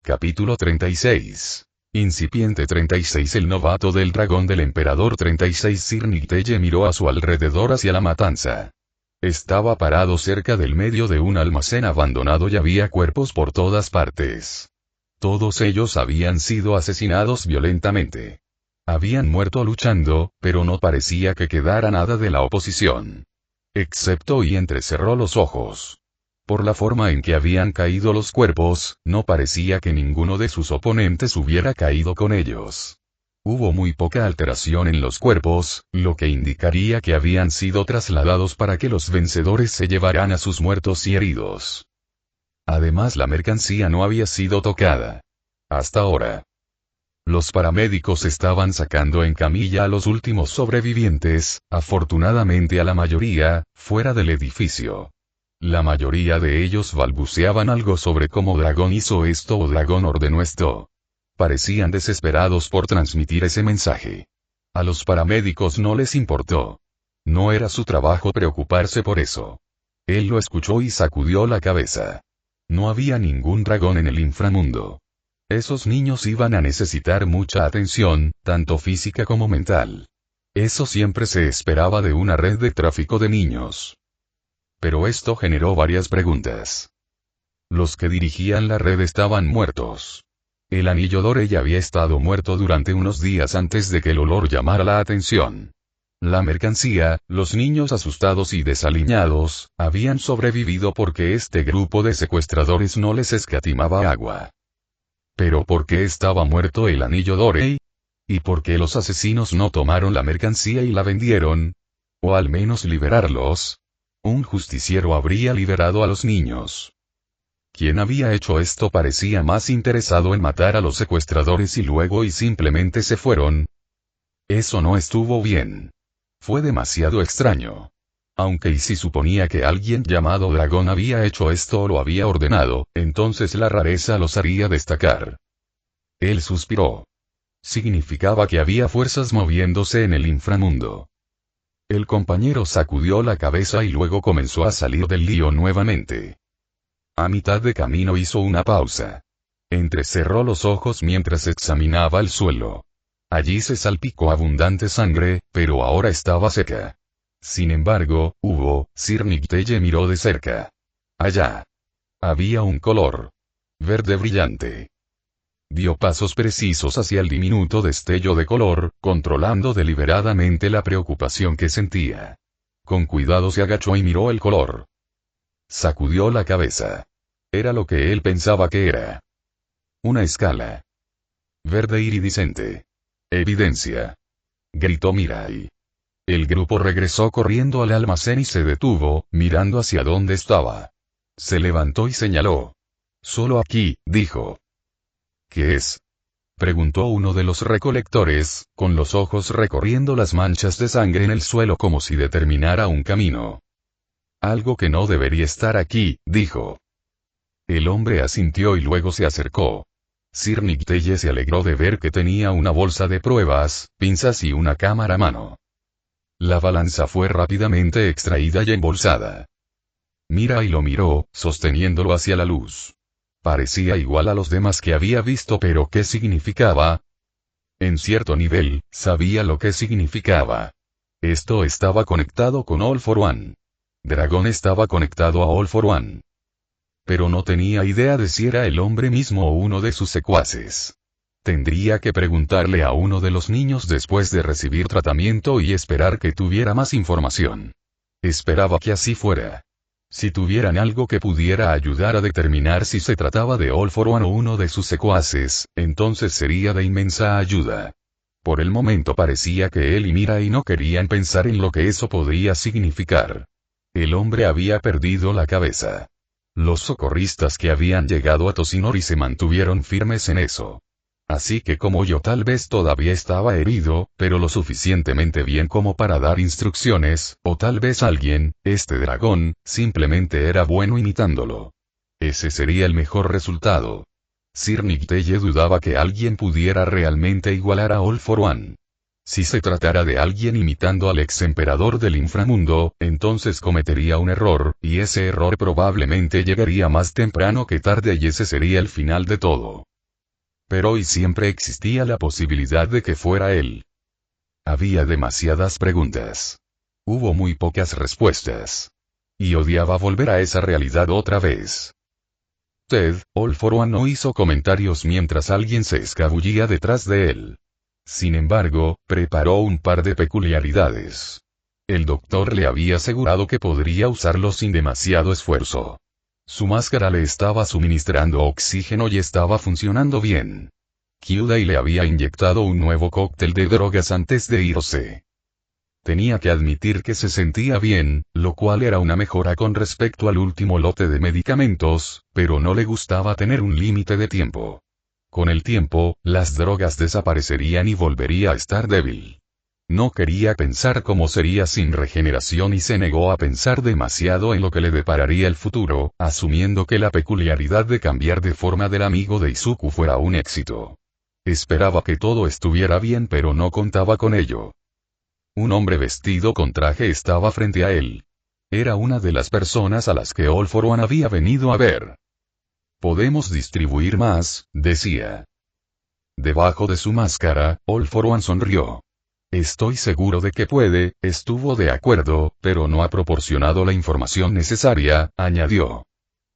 Capítulo 36. Incipiente 36. El novato del dragón del emperador 36. Sir Nicteye miró a su alrededor hacia la matanza. Estaba parado cerca del medio de un almacén abandonado y había cuerpos por todas partes. Todos ellos habían sido asesinados violentamente. Habían muerto luchando, pero no parecía que quedara nada de la oposición. Excepto y entrecerró los ojos. Por la forma en que habían caído los cuerpos, no parecía que ninguno de sus oponentes hubiera caído con ellos. Hubo muy poca alteración en los cuerpos, lo que indicaría que habían sido trasladados para que los vencedores se llevaran a sus muertos y heridos. Además, la mercancía no había sido tocada. Hasta ahora. Los paramédicos estaban sacando en camilla a los últimos sobrevivientes, afortunadamente a la mayoría, fuera del edificio. La mayoría de ellos balbuceaban algo sobre cómo Dragón hizo esto o Dragón ordenó esto. Parecían desesperados por transmitir ese mensaje. A los paramédicos no les importó. No era su trabajo preocuparse por eso. Él lo escuchó y sacudió la cabeza. No había ningún dragón en el inframundo. Esos niños iban a necesitar mucha atención, tanto física como mental. Eso siempre se esperaba de una red de tráfico de niños. Pero esto generó varias preguntas. Los que dirigían la red estaban muertos. El anillo Dore ya había estado muerto durante unos días antes de que el olor llamara la atención. La mercancía, los niños asustados y desaliñados, habían sobrevivido porque este grupo de secuestradores no les escatimaba agua. ¿Pero por qué estaba muerto el anillo Dore? ¿Y por qué los asesinos no tomaron la mercancía y la vendieron? ¿O al menos liberarlos? Un justiciero habría liberado a los niños. Quien había hecho esto parecía más interesado en matar a los secuestradores y luego simplemente se fueron. Eso no estuvo bien. Fue demasiado extraño. Aunque si suponía que alguien llamado Dragón había hecho esto o lo había ordenado, entonces la rareza los haría destacar. Él suspiró. Significaba que había fuerzas moviéndose en el inframundo. El compañero sacudió la cabeza y luego comenzó a salir del lío nuevamente. A mitad de camino hizo una pausa. Entrecerró los ojos mientras examinaba el suelo. Allí se salpicó abundante sangre, pero ahora estaba seca. Sin embargo, Sir Nicteye miró de cerca. Allá. Había un color verde brillante. Dio pasos precisos hacia el diminuto destello de color, controlando deliberadamente la preocupación que sentía. Con cuidado se agachó y miró el color. Sacudió la cabeza. Era lo que él pensaba que era. Una escala. Verde iridiscente. Evidencia. Gritó Mirai. El grupo regresó corriendo al almacén y se detuvo, mirando hacia donde estaba. Se levantó y señaló. Solo aquí, dijo. ¿Qué es? Preguntó uno de los recolectores, con los ojos recorriendo las manchas de sangre en el suelo como si determinara un camino. Algo que no debería estar aquí, dijo. El hombre asintió y luego se acercó. Sir Nicteye se alegró de ver que tenía una bolsa de pruebas, pinzas y una cámara a mano. La balanza fue rápidamente extraída y embolsada. Mirai lo miró, sosteniéndolo hacia la luz. Parecía igual a los demás que había visto, pero ¿qué significaba? En cierto nivel, sabía lo que significaba. Esto estaba conectado con All for One. Dragón estaba conectado a All for One. Pero no tenía idea de si era el hombre mismo o uno de sus secuaces. Tendría que preguntarle a uno de los niños después de recibir tratamiento y esperar que tuviera más información. Esperaba que así fuera. Si tuvieran algo que pudiera ayudar a determinar si se trataba de All for One o uno de sus secuaces, entonces sería de inmensa ayuda. Por el momento parecía que él y Mirai no querían pensar en lo que eso podría significar. El hombre había perdido la cabeza. Los socorristas que habían llegado a Toshinori se mantuvieron firmes en eso. Así que como yo tal vez todavía estaba herido, pero lo suficientemente bien como para dar instrucciones, o tal vez alguien, este dragón, simplemente era bueno imitándolo. Ese sería el mejor resultado. Sir Nicteye dudaba que alguien pudiera realmente igualar a All for One. Si se tratara de alguien imitando al ex emperador del inframundo, entonces cometería un error, y ese error probablemente llegaría más temprano que tarde y ese sería el final de todo. Pero hoy siempre existía la posibilidad de que fuera él. Había demasiadas preguntas. Hubo muy pocas respuestas. Y odiaba volver a esa realidad otra vez. Ted, All for One no hizo comentarios mientras alguien se escabullía detrás de él. Sin embargo, preparó un par de peculiaridades. El doctor le había asegurado que podría usarlo sin demasiado esfuerzo. Su máscara le estaba suministrando oxígeno y estaba funcionando bien. Kyudai le había inyectado un nuevo cóctel de drogas antes de irse. Tenía que admitir que se sentía bien, lo cual era una mejora con respecto al último lote de medicamentos, pero no le gustaba tener un límite de tiempo. Con el tiempo, las drogas desaparecerían y volvería a estar débil. No quería pensar cómo sería sin regeneración y se negó a pensar demasiado en lo que le depararía el futuro, asumiendo que la peculiaridad de cambiar de forma del amigo de Izuku fuera un éxito. Esperaba que todo estuviera bien pero no contaba con ello. Un hombre vestido con traje estaba frente a él. Era una de las personas a las que All for One había venido a ver. «Podemos distribuir más», decía. Debajo de su máscara, All for One sonrió. «Estoy seguro de que puede», estuvo de acuerdo, pero no ha proporcionado la información necesaria, añadió.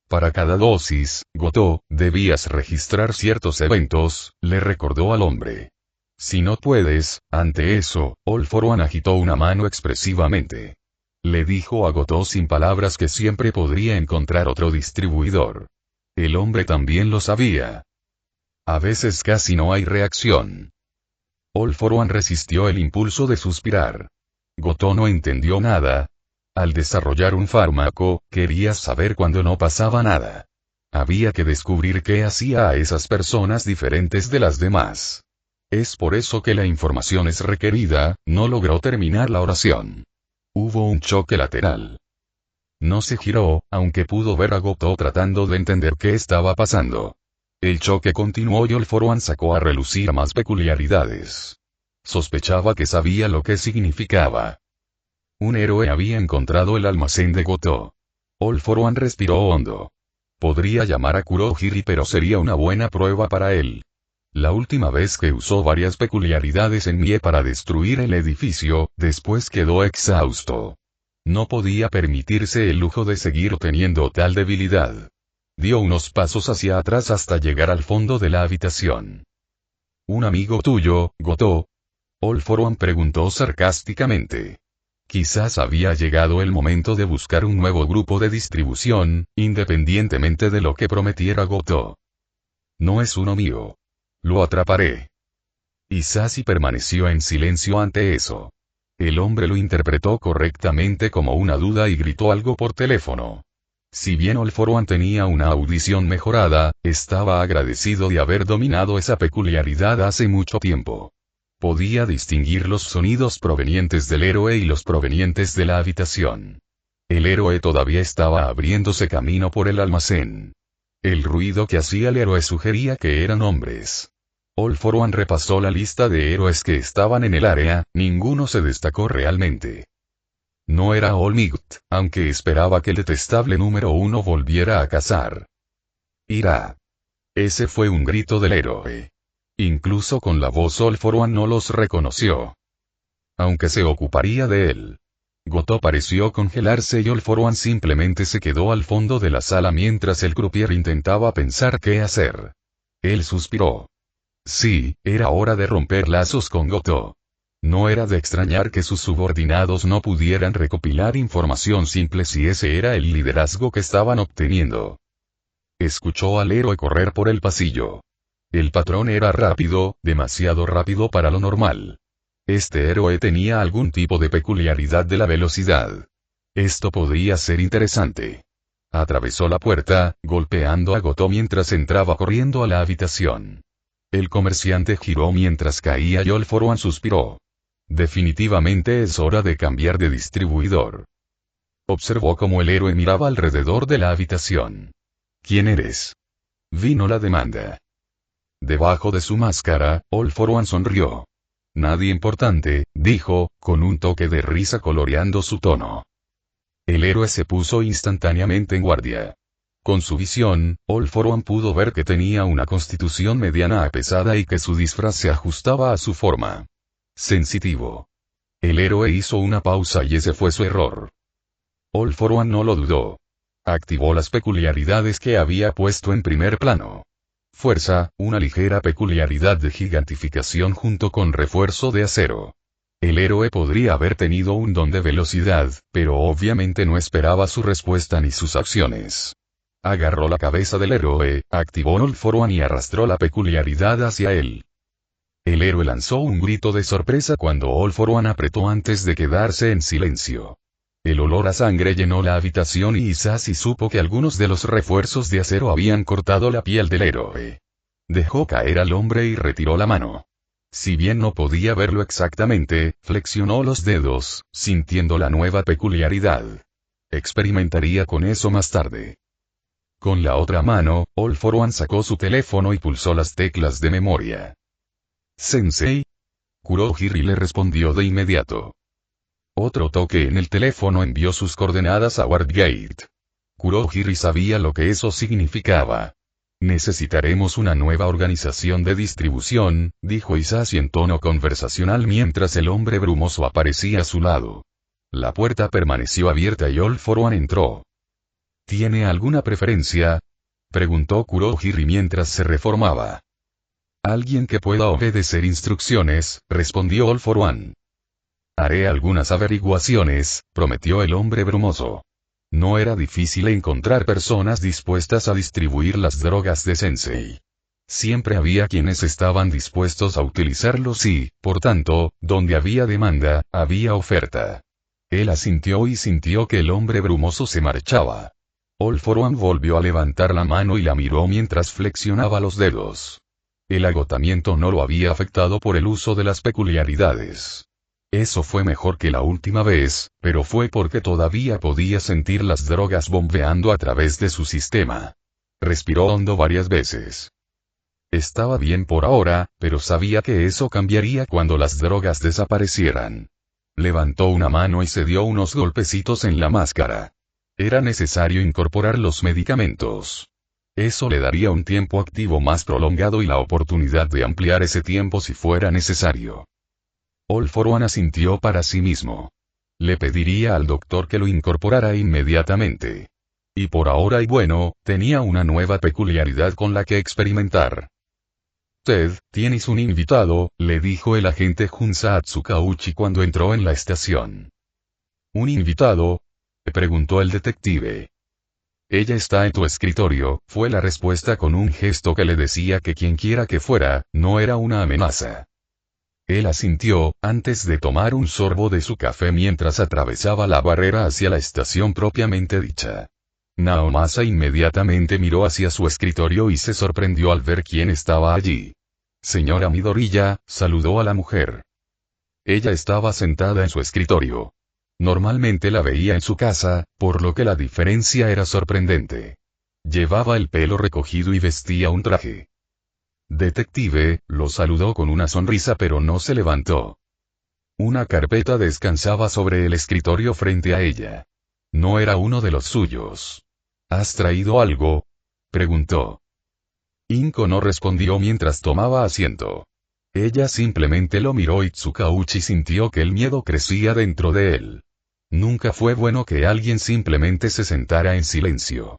Para cada dosis, Goto, debías registrar ciertos eventos, le recordó al hombre. Si no puedes, ante eso, All for One agitó una mano expresivamente. Le dijo a Goto sin palabras que siempre podría encontrar otro distribuidor. El hombre también lo sabía. A veces casi no hay reacción. All for One resistió el impulso de suspirar. Goto no entendió nada. Al desarrollar un fármaco, querías saber cuando no pasaba nada. Había que descubrir qué hacía a esas personas diferentes de las demás. Es por eso que la información es requerida, no logró terminar la oración. Hubo un choque lateral. No se giró, aunque pudo ver a Goto tratando de entender qué estaba pasando. El choque continuó y All for One sacó a relucir más peculiaridades. Sospechaba que sabía lo que significaba. Un héroe había encontrado el almacén de Goto. All for One respiró hondo. Podría llamar a Kurohiri pero sería una buena prueba para él. La última vez que usó varias peculiaridades en Mie para destruir el edificio, después quedó exhausto. No podía permitirse el lujo de seguir teniendo tal debilidad. Dio unos pasos hacia atrás hasta llegar al fondo de la habitación. ¿Un amigo tuyo, Goto? All for One preguntó sarcásticamente. Quizás había llegado el momento de buscar un nuevo grupo de distribución, independientemente de lo que prometiera Goto. No es uno mío. Lo atraparé. Isashi permaneció en silencio ante eso. El hombre lo interpretó correctamente como una duda y gritó algo por teléfono. Si bien All for One tenía una audición mejorada, estaba agradecido de haber dominado esa peculiaridad hace mucho tiempo. Podía distinguir los sonidos provenientes del héroe y los provenientes de la habitación. El héroe todavía estaba abriéndose camino por el almacén. El ruido que hacía el héroe sugería que eran hombres. All for One repasó la lista de héroes que estaban en el área, ninguno se destacó realmente. No era All Might, aunque esperaba que el detestable número 1 volviera a cazar. Ira. Ese fue un grito del héroe. Incluso con la voz All for One no los reconoció. Aunque se ocuparía de él. Goto pareció congelarse y All for One simplemente se quedó al fondo de la sala mientras el croupier intentaba pensar qué hacer. Él suspiró. Sí, era hora de romper lazos con Goto. No era de extrañar que sus subordinados no pudieran recopilar información simple si ese era el liderazgo que estaban obteniendo. Escuchó al héroe correr por el pasillo. El patrón era rápido, demasiado rápido para lo normal. Este héroe tenía algún tipo de peculiaridad de la velocidad. Esto podría ser interesante. Atravesó la puerta, golpeando a Goto mientras entraba corriendo a la habitación. El comerciante giró mientras caía y All for One suspiró. Definitivamente es hora de cambiar de distribuidor. Observó cómo el héroe miraba alrededor de la habitación. ¿Quién eres? Vino la demanda. Debajo de su máscara, All for One sonrió. Nadie importante, dijo, con un toque de risa coloreando su tono. El héroe se puso instantáneamente en guardia. Con su visión, All for One pudo ver que tenía una constitución mediana a pesada y que su disfraz se ajustaba a su forma. Sensitivo. El héroe hizo una pausa y ese fue su error. All for One no lo dudó. Activó las peculiaridades que había puesto en primer plano. Fuerza, una ligera peculiaridad de gigantificación junto con refuerzo de acero. El héroe podría haber tenido un don de velocidad, pero obviamente no esperaba su respuesta ni sus acciones. Agarró la cabeza del héroe, activó All for One y arrastró la peculiaridad hacia él. El héroe lanzó un grito de sorpresa cuando All for One apretó antes de quedarse en silencio. El olor a sangre llenó la habitación y Isashi supo que algunos de los refuerzos de acero habían cortado la piel del héroe. Dejó caer al hombre y retiró la mano. Si bien no podía verlo exactamente, flexionó los dedos, sintiendo la nueva peculiaridad. Experimentaría con eso más tarde. Con la otra mano, All for One sacó su teléfono y pulsó las teclas de memoria. «Sensei». Kurohiri le respondió de inmediato. Otro toque en el teléfono envió sus coordenadas a Wardgate. Kurohiri sabía lo que eso significaba. «Necesitaremos una nueva organización de distribución», dijo Isashi en tono conversacional mientras el hombre brumoso aparecía a su lado. La puerta permaneció abierta y All for One entró. «¿Tiene alguna preferencia?», preguntó Kurohiri mientras se reformaba. «Alguien que pueda obedecer instrucciones», respondió All for One. «Haré algunas averiguaciones», prometió el hombre brumoso. No era difícil encontrar personas dispuestas a distribuir las drogas de Sensei. Siempre había quienes estaban dispuestos a utilizarlos y, por tanto, donde había demanda, había oferta. Él asintió y sintió que el hombre brumoso se marchaba. All for One volvió a levantar la mano y la miró mientras flexionaba los dedos. El agotamiento no lo había afectado por el uso de las peculiaridades. Eso fue mejor que la última vez, pero fue porque todavía podía sentir las drogas bombeando a través de su sistema. Respiró hondo varias veces. Estaba bien por ahora, pero sabía que eso cambiaría cuando las drogas desaparecieran. Levantó una mano y se dio unos golpecitos en la máscara. Era necesario incorporar los medicamentos. Eso le daría un tiempo activo más prolongado y la oportunidad de ampliar ese tiempo si fuera necesario. All for One asintió para sí mismo. Le pediría al doctor que lo incorporara inmediatamente. Y por ahora y bueno, tenía una nueva peculiaridad con la que experimentar. «Ted, tienes un invitado», le dijo el agente Junsa a Tsukauchi cuando entró en la estación. «¿Un invitado?», preguntó el detective. «Ella está en tu escritorio», fue la respuesta con un gesto que le decía que quienquiera que fuera, no era una amenaza. Él asintió, antes de tomar un sorbo de su café mientras atravesaba la barrera hacia la estación propiamente dicha. Naomasa inmediatamente miró hacia su escritorio y se sorprendió al ver quién estaba allí. «Señora Midoriya», saludó a la mujer. Ella estaba sentada en su escritorio. Normalmente la veía en su casa, por lo que la diferencia era sorprendente. Llevaba el pelo recogido y vestía un traje. «Detective», lo saludó con una sonrisa pero no se levantó. Una carpeta descansaba sobre el escritorio frente a ella. No era uno de los suyos. «¿Has traído algo?», preguntó. Inko no respondió mientras tomaba asiento. Ella simplemente lo miró y Tsukauchi sintió que el miedo crecía dentro de él. Nunca fue bueno que alguien simplemente se sentara en silencio.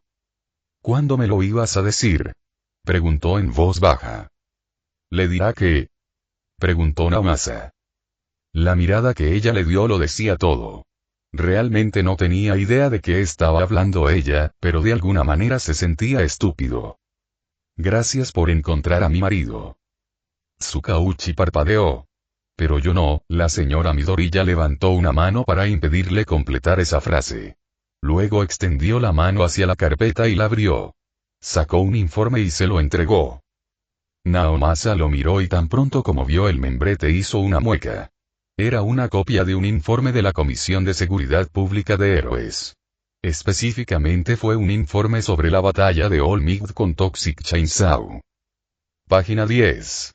«¿Cuándo me lo ibas a decir?», preguntó en voz baja. «¿Le dirá que?», preguntó Naomasa. La mirada que ella le dio lo decía todo. Realmente no tenía idea de qué estaba hablando ella, pero de alguna manera se sentía estúpido. «Gracias por encontrar a mi marido». Tsukauchi parpadeó. «Pero yo no», la señora Midoriya levantó una mano para impedirle completar esa frase. Luego extendió la mano hacia la carpeta y la abrió. Sacó un informe y se lo entregó. Naomasa lo miró y tan pronto como vio el membrete hizo una mueca. Era una copia de un informe de la Comisión de Seguridad Pública de Héroes. Específicamente fue un informe sobre la batalla de All Might con Toxic Chainsaw. Página 10.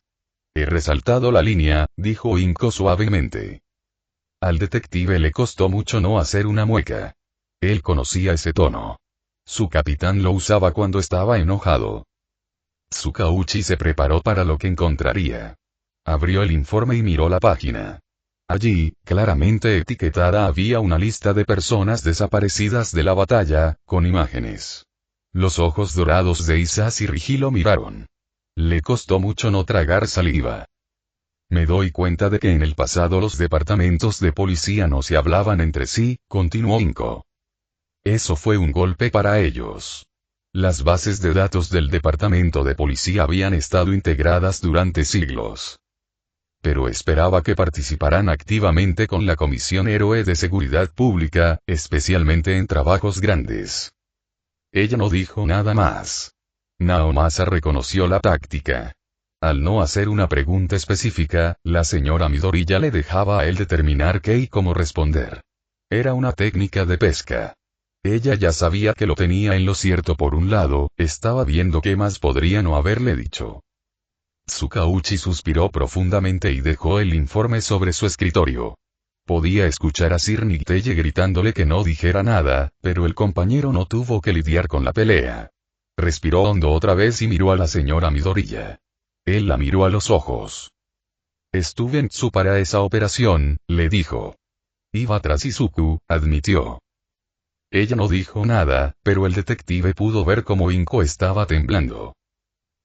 «He resaltado la línea», dijo Inko suavemente. Al detective le costó mucho no hacer una mueca. Él conocía ese tono. Su capitán lo usaba cuando estaba enojado. Tsukauchi se preparó para lo que encontraría. Abrió el informe y miró la página. Allí, claramente etiquetada, había una lista de personas desaparecidas de la batalla, con imágenes. Los ojos dorados de Hisashi Rigi lo miraron. Le costó mucho no tragar saliva. Me doy cuenta de que en el pasado los departamentos de policía no se hablaban entre sí, continuó Inko. Eso fue un golpe para ellos. Las bases de datos del departamento de policía habían estado integradas durante siglos. Pero esperaba que participaran activamente con la Comisión Héroe de Seguridad Pública, especialmente en trabajos grandes. Ella no dijo nada más. Naomasa reconoció la táctica. Al no hacer una pregunta específica, la señora Midori ya le dejaba a él determinar qué y cómo responder. Era una técnica de pesca. Ella ya sabía que lo tenía en lo cierto. Por un lado, estaba viendo qué más podría no haberle dicho. Tsukauchi suspiró profundamente y dejó el informe sobre su escritorio. Podía escuchar a Sir Nicteye gritándole que no dijera nada, pero el compañero no tuvo que lidiar con la pelea. Respiró hondo otra vez y miró a la señora Midoriya. Él la miró a los ojos. Estuve en Tsu para esa operación, le dijo. Iba tras Izuku, admitió. Ella no dijo nada, pero el detective pudo ver cómo Inko estaba temblando.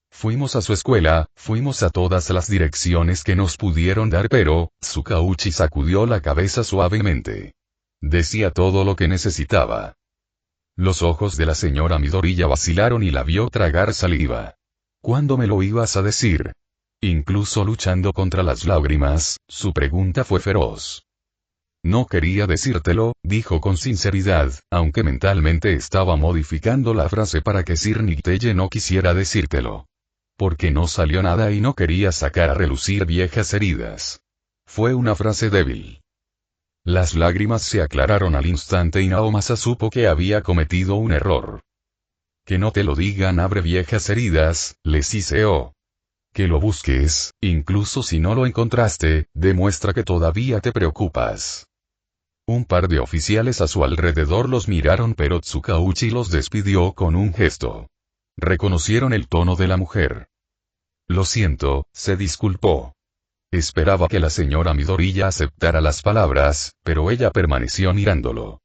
Fuimos a su escuela, fuimos a todas las direcciones que nos pudieron dar, pero, Tsukauchi sacudió la cabeza suavemente. Decía todo lo que necesitaba. Los ojos de la señora Midoriya vacilaron y la vio tragar saliva. ¿Cuándo me lo ibas a decir? Incluso luchando contra las lágrimas, su pregunta fue feroz. No quería decírtelo, dijo con sinceridad, aunque mentalmente estaba modificando la frase para que Sir Nicteye no quisiera decírtelo. Porque no salió nada y no quería sacar a relucir viejas heridas. Fue una frase débil. Las lágrimas se aclararon al instante y Naomasa supo que había cometido un error. Que no te lo digan abre viejas heridas, le siseó. Que lo busques, incluso si no lo encontraste, demuestra que todavía te preocupas. Un par de oficiales a su alrededor los miraron, pero Tsukauchi los despidió con un gesto. Reconocieron el tono de la mujer. Lo siento, se disculpó. Esperaba que la señora Midoriya aceptara las palabras, pero ella permaneció mirándolo.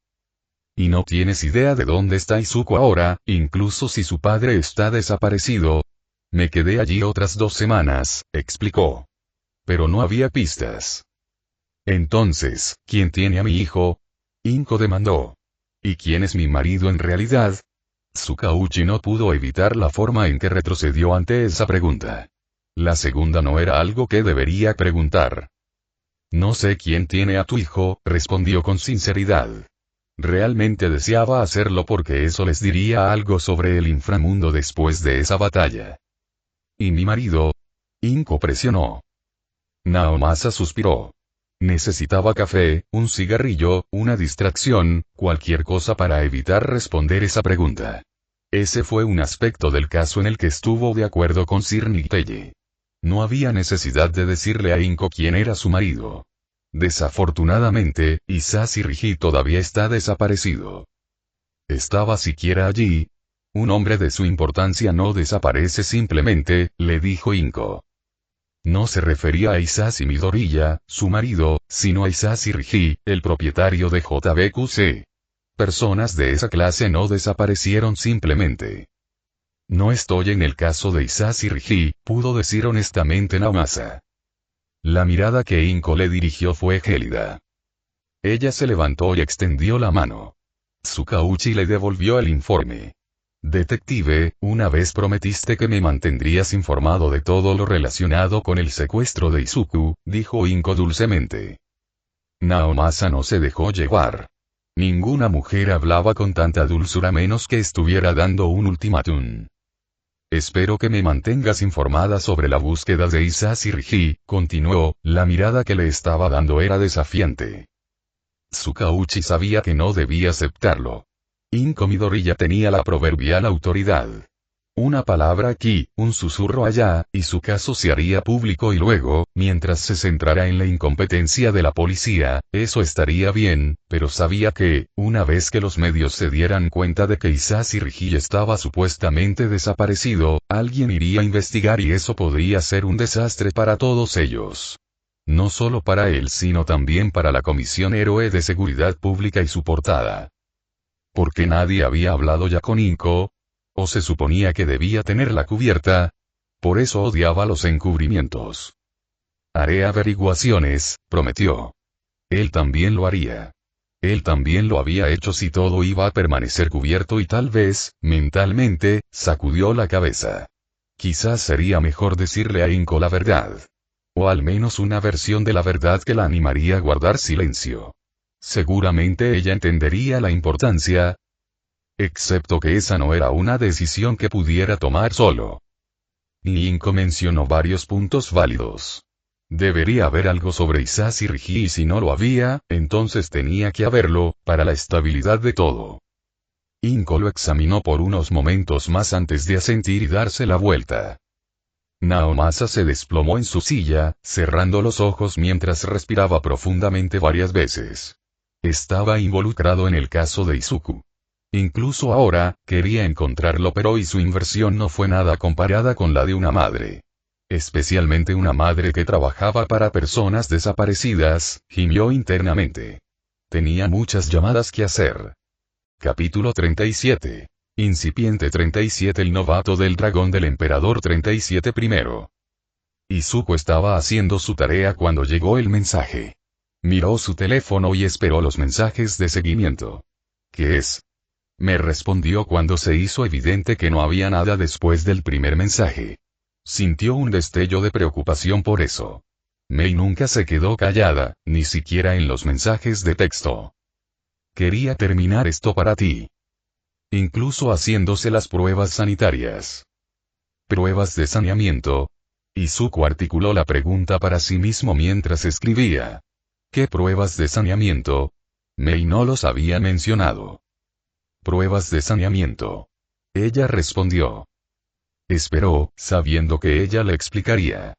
Y no tienes idea de dónde está Izuku ahora, incluso si su padre está desaparecido. Me quedé allí otras 2 semanas, explicó. Pero no había pistas. Entonces, ¿quién tiene a mi hijo? Inko demandó. ¿Y quién es mi marido en realidad? Tsukauchi no pudo evitar la forma en que retrocedió ante esa pregunta. La segunda no era algo que debería preguntar. No sé quién tiene a tu hijo, respondió con sinceridad. Realmente deseaba hacerlo porque eso les diría algo sobre el inframundo después de esa batalla. ¿Y mi marido? Inko presionó. Naomasa suspiró. Necesitaba café, un cigarrillo, una distracción, cualquier cosa para evitar responder esa pregunta. Ese fue un aspecto del caso en el que estuvo de acuerdo con Sir Nicteye. No había necesidad de decirle a Inko quién era su marido. Desafortunadamente, Hisashi Rigi todavía está desaparecido. ¿Estaba siquiera allí? Un hombre de su importancia no desaparece simplemente, le dijo Inko. No se refería a Hisashi Midoriya, su marido, sino a Hisashi Rigi, el propietario de JBQC. Personas de esa clase no desaparecieron simplemente. No estoy en el caso de Hisashi Rigi, pudo decir honestamente Naomasa. La mirada que Inko le dirigió fue gélida. Ella se levantó y extendió la mano. Tsukauchi le devolvió el informe. Detective, una vez prometiste que me mantendrías informado de todo lo relacionado con el secuestro de Izuku, dijo Inko dulcemente. Naomasa no se dejó llevar. Ninguna mujer hablaba con tanta dulzura menos que estuviera dando un ultimátum. Espero que me mantengas informada sobre la búsqueda de Hisashi Rigi, continuó, la mirada que le estaba dando era desafiante. Tsukauchi sabía que no debía aceptarlo. Inko Midoriya tenía la proverbial autoridad. Una palabra aquí, un susurro allá, y su caso se haría público y luego, mientras se centrara en la incompetencia de la policía, eso estaría bien, pero sabía que, una vez que los medios se dieran cuenta de que Hisashi Rigi estaba supuestamente desaparecido, alguien iría a investigar y eso podría ser un desastre para todos ellos. No solo para él sino también para la Comisión Héroe de Seguridad Pública y su portada. ¿Por qué nadie había hablado ya con Inko? ¿O se suponía que debía tenerla cubierta? Por eso odiaba los encubrimientos. Haré averiguaciones, prometió. Él también lo haría. Él también lo había hecho si todo iba a permanecer cubierto y tal vez, mentalmente, sacudió la cabeza. Quizás sería mejor decirle a Inko la verdad. O al menos una versión de la verdad que la animaría a guardar silencio. Seguramente ella entendería la importancia. Excepto que esa no era una decisión que pudiera tomar solo. Inko mencionó varios puntos válidos. Debería haber algo sobre Hisashi Rigi y si no lo había, entonces tenía que haberlo, para la estabilidad de todo. Inko lo examinó por unos momentos más antes de asentir y darse la vuelta. Naomasa se desplomó en su silla, cerrando los ojos mientras respiraba profundamente varias veces. Estaba involucrado en el caso de Izuku. Incluso ahora, quería encontrarlo pero y su inversión no fue nada comparada con la de una madre. Especialmente una madre que trabajaba para personas desaparecidas, gimió internamente. Tenía muchas llamadas que hacer. Capítulo 37. Incipiente 37. El novato del dragón del emperador 37 primero. Izuku estaba haciendo su tarea cuando llegó el mensaje. Miró su teléfono y esperó los mensajes de seguimiento. ¿Qué es? Me respondió cuando se hizo evidente que no había nada después del primer mensaje. Sintió un destello de preocupación por eso. Mei nunca se quedó callada, ni siquiera en los mensajes de texto. Quería terminar esto para ti. Incluso haciéndose las pruebas sanitarias. ¿Pruebas de saneamiento? Izuku articuló la pregunta para sí mismo mientras escribía. ¿Qué pruebas de saneamiento? Mei no los había mencionado. Pruebas de saneamiento. Ella respondió. Esperó, sabiendo que ella le explicaría.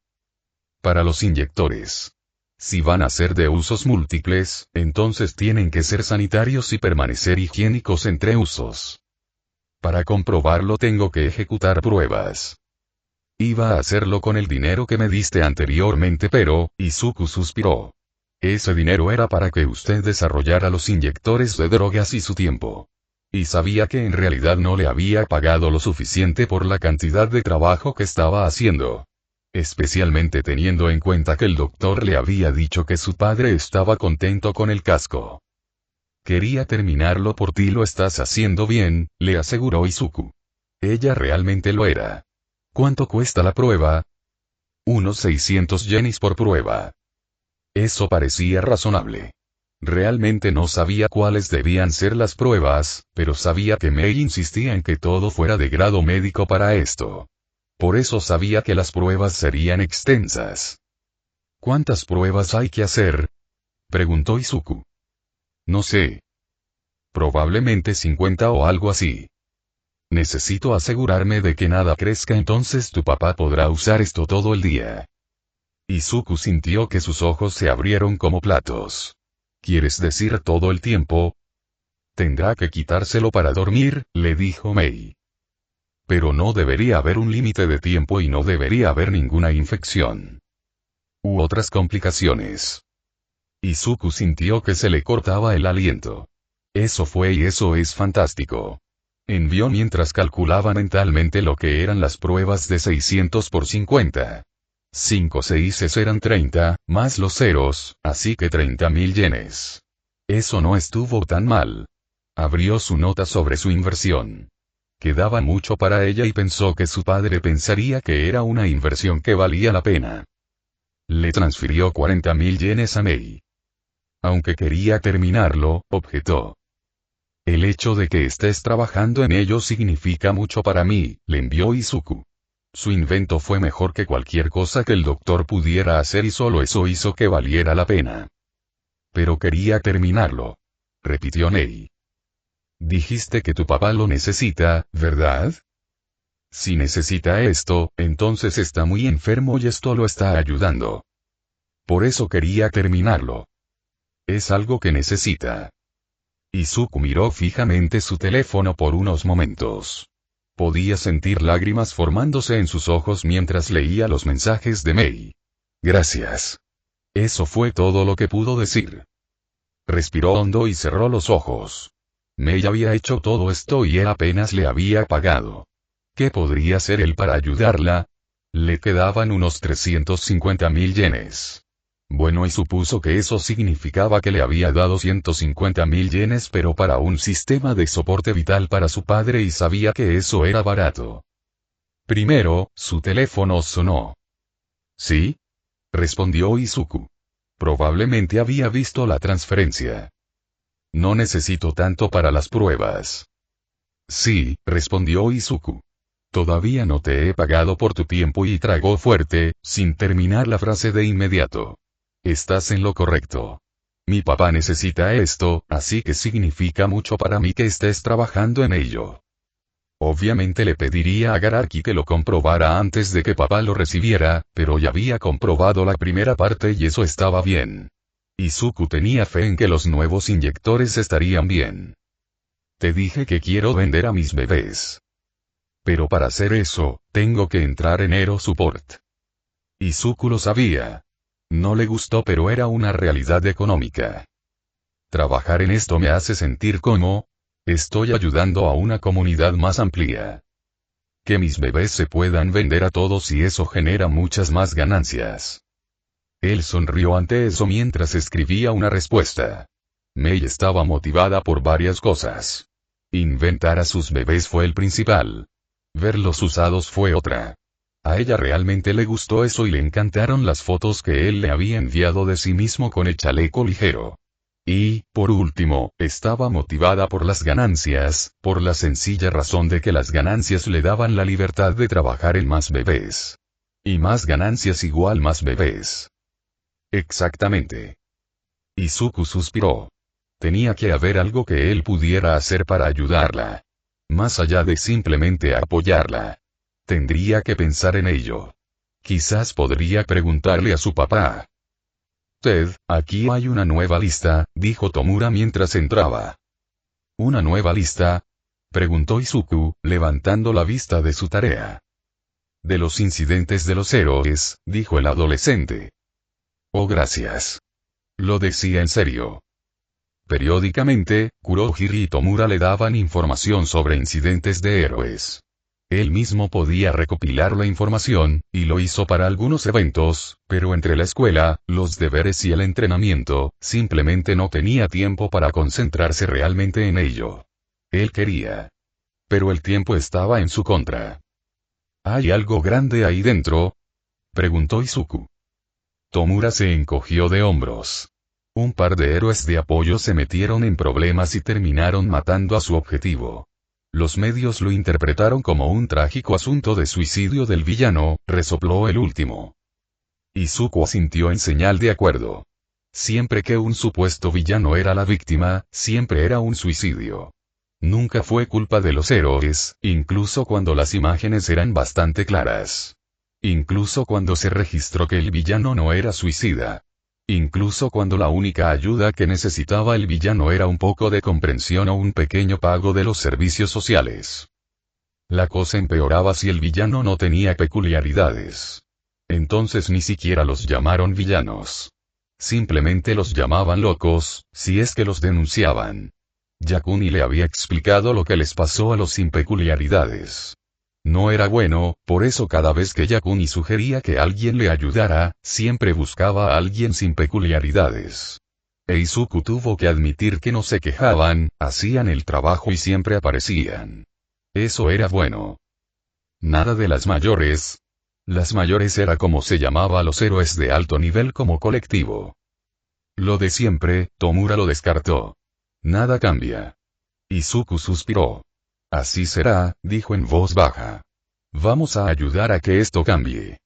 Para los inyectores. Si van a ser de usos múltiples, entonces tienen que ser sanitarios y permanecer higiénicos entre usos. Para comprobarlo tengo que ejecutar pruebas. Iba a hacerlo con el dinero que me diste anteriormente pero, Izuku suspiró. Ese dinero era para que usted desarrollara los inyectores de drogas y su tiempo. Y sabía que en realidad no le había pagado lo suficiente por la cantidad de trabajo que estaba haciendo. Especialmente teniendo en cuenta que el doctor le había dicho que su padre estaba contento con el casco. Quería terminarlo por ti, lo estás haciendo bien, le aseguró Izuku. Ella realmente lo era. ¿Cuánto cuesta la prueba? Unos 600 yenis por prueba. Eso parecía razonable. Realmente no sabía cuáles debían ser las pruebas, pero sabía que Mei insistía en que todo fuera de grado médico para esto. Por eso sabía que las pruebas serían extensas. ¿Cuántas pruebas hay que hacer? Preguntó Izuku. No sé. Probablemente 50 o algo así. Necesito asegurarme de que nada crezca, entonces tu papá podrá usar esto todo el día. Izuku sintió que sus ojos se abrieron como platos. ¿Quieres decir todo el tiempo? Tendrá que quitárselo para dormir, le dijo Mei. Pero no debería haber un límite de tiempo y no debería haber ninguna infección. U otras complicaciones. Izuku sintió que se le cortaba el aliento. Eso fue y eso es fantástico. Envió mientras calculaba mentalmente lo que eran las pruebas de 600 por 50. 5 seises eran 30, más los ceros, así que 30.000 yenes. Eso no estuvo tan mal. Abrió su nota sobre su inversión. Quedaba mucho para ella y pensó que su padre pensaría que era una inversión que valía la pena. Le transfirió 40.000 yenes a Mei. Aunque quería terminarlo, objetó. El hecho de que estés trabajando en ello significa mucho para mí, le envió Izuku. Su invento fue mejor que cualquier cosa que el doctor pudiera hacer y solo eso hizo que valiera la pena. Pero quería terminarlo. Repitió Mei. Dijiste que tu papá lo necesita, ¿verdad? Si necesita esto, entonces está muy enfermo y esto lo está ayudando. Por eso quería terminarlo. Es algo que necesita. Izuku miró fijamente su teléfono por unos momentos. Podía sentir lágrimas formándose en sus ojos mientras leía los mensajes de Mei. Gracias. Eso fue todo lo que pudo decir. Respiró hondo y cerró los ojos. Mei había hecho todo esto y él apenas le había pagado. ¿Qué podría hacer él para ayudarla? Le quedaban unos 350.000 yenes. Bueno, y supuso que eso significaba que le había dado 150.000 yenes, pero para un sistema de soporte vital para su padre, y sabía que eso era barato. Primero, su teléfono sonó. ¿Sí? Respondió Izuku. Probablemente había visto la transferencia. No necesito tanto para las pruebas. Sí, respondió Izuku. Todavía no te he pagado por tu tiempo, y tragó fuerte, sin terminar la frase de inmediato. Estás en lo correcto. Mi papá necesita esto, así que significa mucho para mí que estés trabajando en ello. Obviamente le pediría a Garaki que lo comprobara antes de que papá lo recibiera, pero ya había comprobado la primera parte y eso estaba bien. Izuku tenía fe en que los nuevos inyectores estarían bien. Te dije que quiero vender a mis bebés. Pero para hacer eso, tengo que entrar en Hero Support. Izuku lo sabía. No le gustó, pero era una realidad económica. Trabajar en esto me hace sentir como... estoy ayudando a una comunidad más amplia. Que mis bebés se puedan vender a todos y eso genera muchas más ganancias. Él sonrió ante eso mientras escribía una respuesta. Mei estaba motivada por varias cosas. Inventar a sus bebés fue el principal. Verlos usados fue otra. A ella realmente le gustó eso y le encantaron las fotos que él le había enviado de sí mismo con el chaleco ligero. Y, por último, estaba motivada por las ganancias, por la sencilla razón de que las ganancias le daban la libertad de trabajar en más bebés. Y más ganancias igual más bebés. Exactamente. Izuku suspiró. Tenía que haber algo que él pudiera hacer para ayudarla. Más allá de simplemente apoyarla. Tendría que pensar en ello. Quizás podría preguntarle a su papá. Ted, aquí hay una nueva lista, dijo Tomura mientras entraba. ¿Una nueva lista? Preguntó Izuku, levantando la vista de su tarea. De los incidentes de los héroes, dijo el adolescente. Oh, gracias. Lo decía en serio. Periódicamente, Kurohiri y Tomura le daban información sobre incidentes de héroes. Él mismo podía recopilar la información, y lo hizo para algunos eventos, pero entre la escuela, los deberes y el entrenamiento, simplemente no tenía tiempo para concentrarse realmente en ello. Él quería. Pero el tiempo estaba en su contra. ¿Hay algo grande ahí dentro? Preguntó Izuku. Tomura se encogió de hombros. Un par de héroes de apoyo se metieron en problemas y terminaron matando a su objetivo. Los medios lo interpretaron como un trágico asunto de suicidio del villano, resopló el último. Izuku asintió en señal de acuerdo. Siempre que un supuesto villano era la víctima, siempre era un suicidio. Nunca fue culpa de los héroes, incluso cuando las imágenes eran bastante claras. Incluso cuando se registró que el villano no era suicida. Incluso cuando la única ayuda que necesitaba el villano era un poco de comprensión o un pequeño pago de los servicios sociales. La cosa empeoraba si el villano no tenía peculiaridades. Entonces ni siquiera los llamaron villanos. Simplemente los llamaban locos, si es que los denunciaban. Yakuni le había explicado lo que les pasó a los sin peculiaridades. No era bueno, por eso cada vez que Yakuni sugería que alguien le ayudara, siempre buscaba a alguien sin peculiaridades. Izuku tuvo que admitir que no se quejaban, hacían el trabajo y siempre aparecían. Eso era bueno. Nada de las mayores. Las mayores era como se llamaba a los héroes de alto nivel como colectivo. Lo de siempre, Tomura lo descartó. Nada cambia. Izuku suspiró. Así será, dijo en voz baja. Vamos a ayudar a que esto cambie.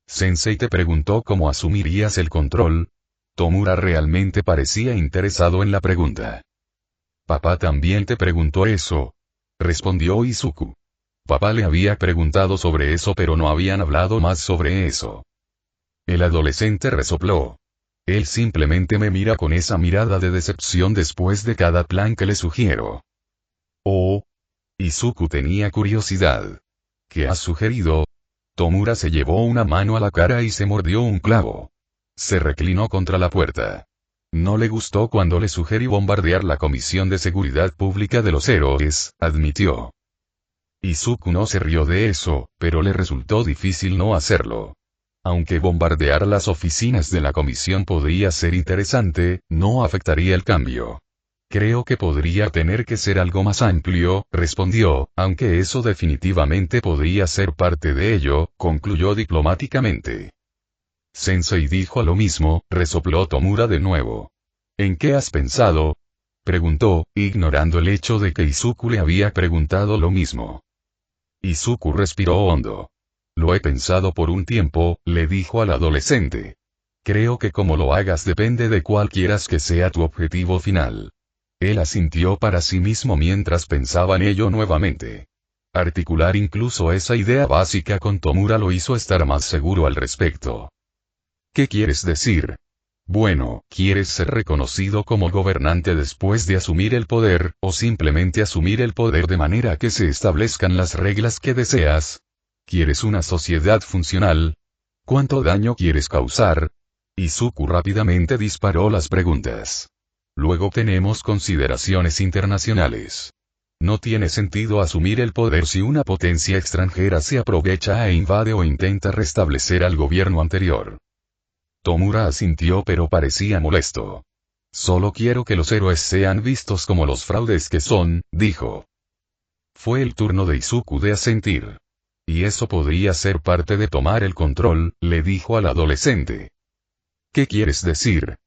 Sensei te preguntó cómo asumirías el control. Tomura realmente parecía interesado en la pregunta. Papá también te preguntó eso. Respondió Izuku. Papá le había preguntado sobre eso pero no habían hablado más sobre eso. El adolescente resopló. Él simplemente me mira con esa mirada de decepción después de cada plan que le sugiero. Oh. Izuku tenía curiosidad. ¿Qué has sugerido? Tomura se llevó una mano a la cara y se mordió un clavo. Se reclinó contra la puerta. No le gustó cuando le sugerí bombardear la Comisión de Seguridad Pública de los Héroes, admitió. Izuku no se rió de eso, pero le resultó difícil no hacerlo. Aunque bombardear las oficinas de la comisión podría ser interesante, no afectaría el cambio. Creo que podría tener que ser algo más amplio, respondió, aunque eso definitivamente podría ser parte de ello, concluyó diplomáticamente. Sensei dijo lo mismo, resopló Tomura de nuevo. ¿En qué has pensado? Preguntó, ignorando el hecho de que Izuku le había preguntado lo mismo. Izuku respiró hondo. Lo he pensado por un tiempo, le dijo al adolescente. Creo que como lo hagas depende de cuál quieras que sea tu objetivo final. Él asintió para sí mismo mientras pensaba en ello nuevamente. Articular incluso esa idea básica con Tomura lo hizo estar más seguro al respecto. ¿Qué quieres decir? Bueno, ¿quieres ser reconocido como gobernante después de asumir el poder, o simplemente asumir el poder de manera que se establezcan las reglas que deseas? ¿Quieres una sociedad funcional? ¿Cuánto daño quieres causar? Izuku rápidamente disparó las preguntas. Luego tenemos consideraciones internacionales. No tiene sentido asumir el poder si una potencia extranjera se aprovecha e invade o intenta restablecer al gobierno anterior. Tomura asintió pero parecía molesto. Solo quiero que los héroes sean vistos como los fraudes que son, dijo. Fue el turno de Izuku de asentir. Y eso podría ser parte de tomar el control, le dijo al adolescente. ¿Qué quieres decir?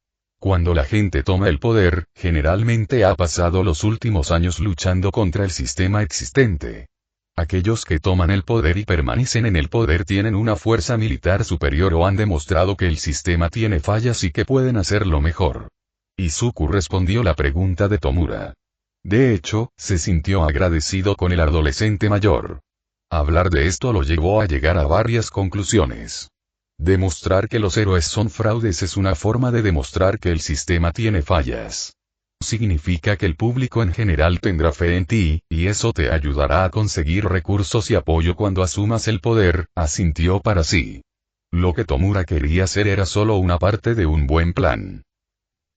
Cuando la gente toma el poder, generalmente ha pasado los últimos años luchando contra el sistema existente. Aquellos que toman el poder y permanecen en el poder tienen una fuerza militar superior o han demostrado que el sistema tiene fallas y que pueden hacerlo mejor. Izuku respondió la pregunta de Tomura. De hecho, se sintió agradecido con el adolescente mayor. Hablar de esto lo llevó a llegar a varias conclusiones. Demostrar que los héroes son fraudes es una forma de demostrar que el sistema tiene fallas. Significa que el público en general tendrá fe en ti, y eso te ayudará a conseguir recursos y apoyo cuando asumas el poder, asintió para sí. Lo que Tomura quería hacer era solo una parte de un buen plan.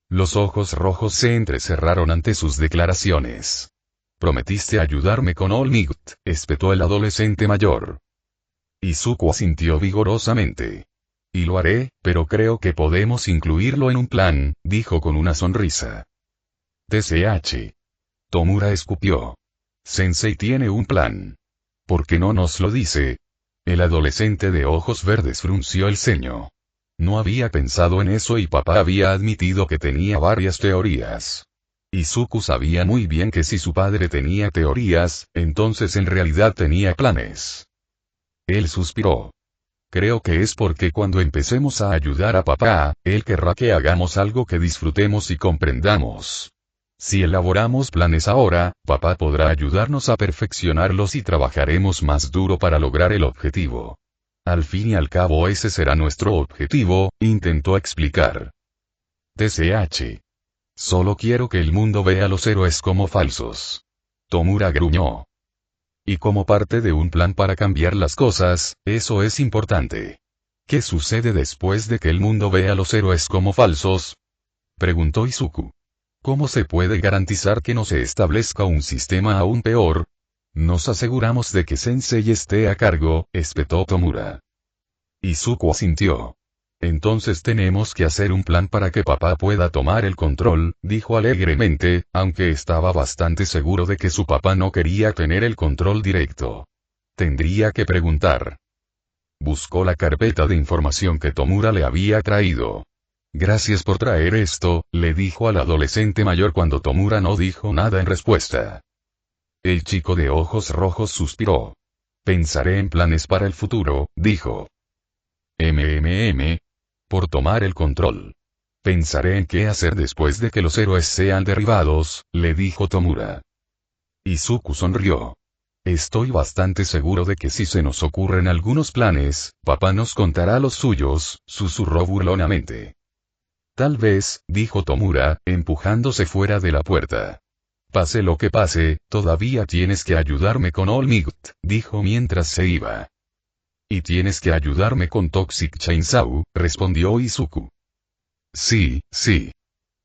Los ojos rojos se entrecerraron ante sus declaraciones. Prometiste ayudarme con All Might, espetó el adolescente mayor. Izuku asintió vigorosamente. Y lo haré, pero creo que podemos incluirlo en un plan, dijo con una sonrisa. TCH. Tomura escupió. Sensei tiene un plan. ¿Por qué no nos lo dice? El adolescente de ojos verdes frunció el ceño. No había pensado en eso y papá había admitido que tenía varias teorías. Izuku sabía muy bien que si su padre tenía teorías, entonces en realidad tenía planes. Él suspiró. Creo que es porque cuando empecemos a ayudar a papá, él querrá que hagamos algo que disfrutemos y comprendamos. Si elaboramos planes ahora, papá podrá ayudarnos a perfeccionarlos y trabajaremos más duro para lograr el objetivo. Al fin y al cabo ese será nuestro objetivo, intentó explicar. TCH. Solo quiero que el mundo vea a los héroes como falsos. Tomura gruñó. Y como parte de un plan para cambiar las cosas, eso es importante. ¿Qué sucede después de que el mundo vea a los héroes como falsos? Preguntó Izuku. ¿Cómo se puede garantizar que no se establezca un sistema aún peor? Nos aseguramos de que Sensei esté a cargo, espetó Tomura. Izuku asintió. Entonces tenemos que hacer un plan para que papá pueda tomar el control, dijo alegremente, aunque estaba bastante seguro de que su papá no quería tener el control directo. Tendría que preguntar. Buscó la carpeta de información que Tomura le había traído. Gracias por traer esto, le dijo al adolescente mayor cuando Tomura no dijo nada en respuesta. El chico de ojos rojos suspiró. Pensaré en planes para el futuro, dijo. Por tomar el control. Pensaré en qué hacer después de que los héroes sean derribados, le dijo Tomura. Izuku sonrió. Estoy bastante seguro de que si se nos ocurren algunos planes, papá nos contará los suyos, susurró burlonamente. Tal vez, dijo Tomura, empujándose fuera de la puerta. Pase lo que pase, todavía tienes que ayudarme con All Might, dijo mientras se iba. Y tienes que ayudarme con Toxic Chainsaw, respondió Izuku. Sí, sí.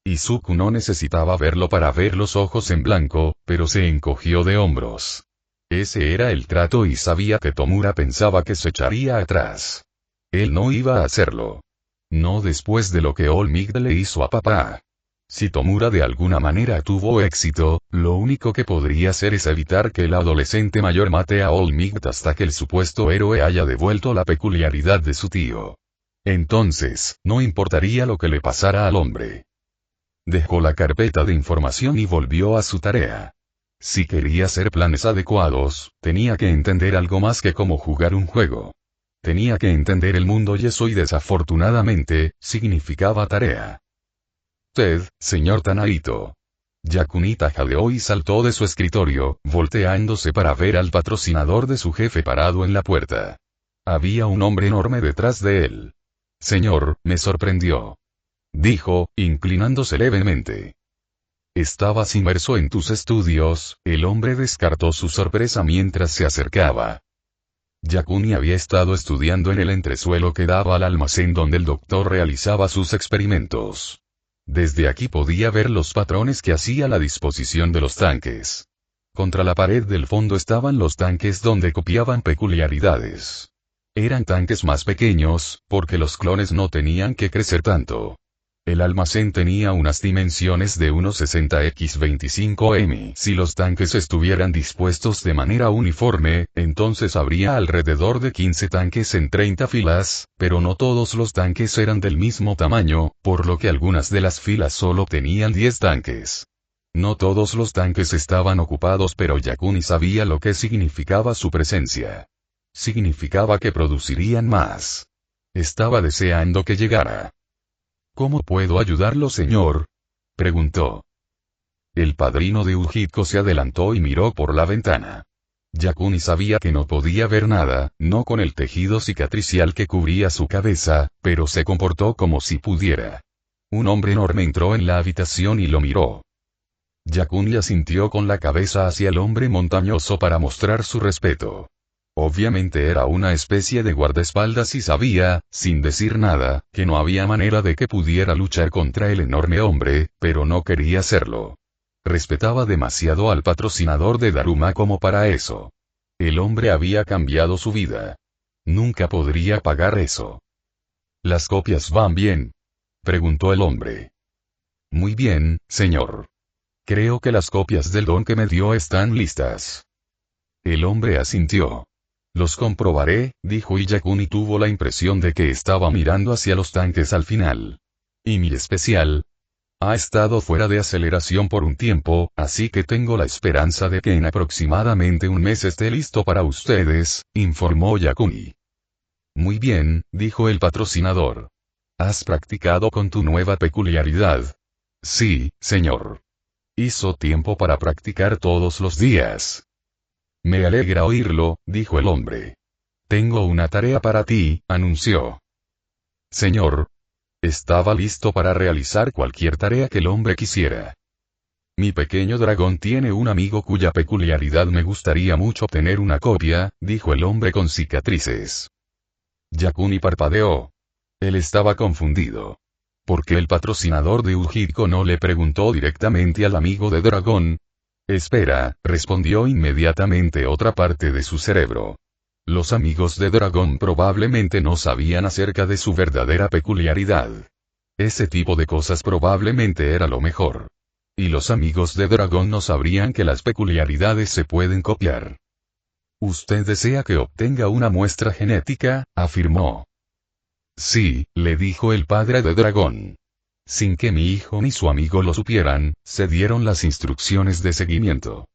Izuku no necesitaba verlo para ver los ojos en blanco, pero se encogió de hombros. Ese era el trato y sabía que Tomura pensaba que se echaría atrás. Él no iba a hacerlo. No después de lo que All Might le hizo a papá. Si Tomura de alguna manera tuvo éxito, lo único que podría hacer es evitar que el adolescente mayor mate a All Might hasta que el supuesto héroe haya devuelto la peculiaridad de su tío. Entonces, no importaría lo que le pasara al hombre. Dejó la carpeta de información y volvió a su tarea. Si quería hacer planes adecuados, tenía que entender algo más que cómo jugar un juego. Tenía que entender el mundo y eso y desafortunadamente, significaba tarea. Señor Tanaito. Yakunita jadeó y saltó de su escritorio, volteándose para ver al patrocinador de su jefe parado en la puerta. Había un hombre enorme detrás de él. Señor, me sorprendió. Dijo, inclinándose levemente. Estabas inmerso en tus estudios, el hombre descartó su sorpresa mientras se acercaba. Yakuni había estado estudiando en el entresuelo que daba al almacén donde el doctor realizaba sus experimentos. Desde aquí podía ver los patrones que hacía la disposición de los tanques. Contra la pared del fondo estaban los tanques donde copiaban peculiaridades. Eran tanques más pequeños, porque los clones no tenían que crecer tanto. El almacén tenía unas dimensiones de unos 60x25m. Si los tanques estuvieran dispuestos de manera uniforme, entonces habría alrededor de 15 tanques en 30 filas, pero no todos los tanques eran del mismo tamaño, por lo que algunas de las filas solo tenían 10 tanques. No todos los tanques estaban ocupados, pero Yakuni sabía lo que significaba su presencia. Significaba que producirían más. Estaba deseando que llegara. ¿Cómo puedo ayudarlo, señor?, preguntó. El padrino de Ujiko se adelantó y miró por la ventana. Yakuni sabía que no podía ver nada, no con el tejido cicatricial que cubría su cabeza, pero se comportó como si pudiera. Un hombre enorme entró en la habitación y lo miró. Yakuni asintió con la cabeza hacia el hombre montañoso para mostrar su respeto. Obviamente era una especie de guardaespaldas y sabía, sin decir nada, que no había manera de que pudiera luchar contra el enorme hombre, pero no quería hacerlo. Respetaba demasiado al patrocinador de Daruma como para eso. El hombre había cambiado su vida. Nunca podría pagar eso. ¿Las copias van bien?, preguntó el hombre. Muy bien, señor. Creo que las copias del don que me dio están listas. El hombre asintió. Los comprobaré, dijo, y Yakuni tuvo la impresión de que estaba mirando hacia los tanques al final. Y mi especial ha estado fuera de aceleración por un tiempo, así que tengo la esperanza de que en aproximadamente un mes esté listo para ustedes, informó Yakuni. Muy bien, dijo el patrocinador. ¿Has practicado con tu nueva peculiaridad? Sí, señor. Hizo tiempo para practicar todos los días. Me alegra oírlo, dijo el hombre. Tengo una tarea para ti, anunció. Señor. Estaba listo para realizar cualquier tarea que el hombre quisiera. Mi pequeño dragón tiene un amigo cuya peculiaridad me gustaría mucho obtener una copia, dijo el hombre con cicatrices. Yakuni parpadeó. Él estaba confundido. ¿Por qué el patrocinador de Ujiko no le preguntó directamente al amigo de dragón? Espera, respondió inmediatamente otra parte de su cerebro. Los amigos de dragón probablemente no sabían acerca de su verdadera peculiaridad. Ese tipo de cosas probablemente era lo mejor. Y los amigos de dragón no sabrían que las peculiaridades se pueden copiar. Usted desea que obtenga una muestra genética, afirmó. Sí, le dijo el padre de dragón. Sin que mi hijo ni su amigo lo supieran, se dieron las instrucciones de seguimiento.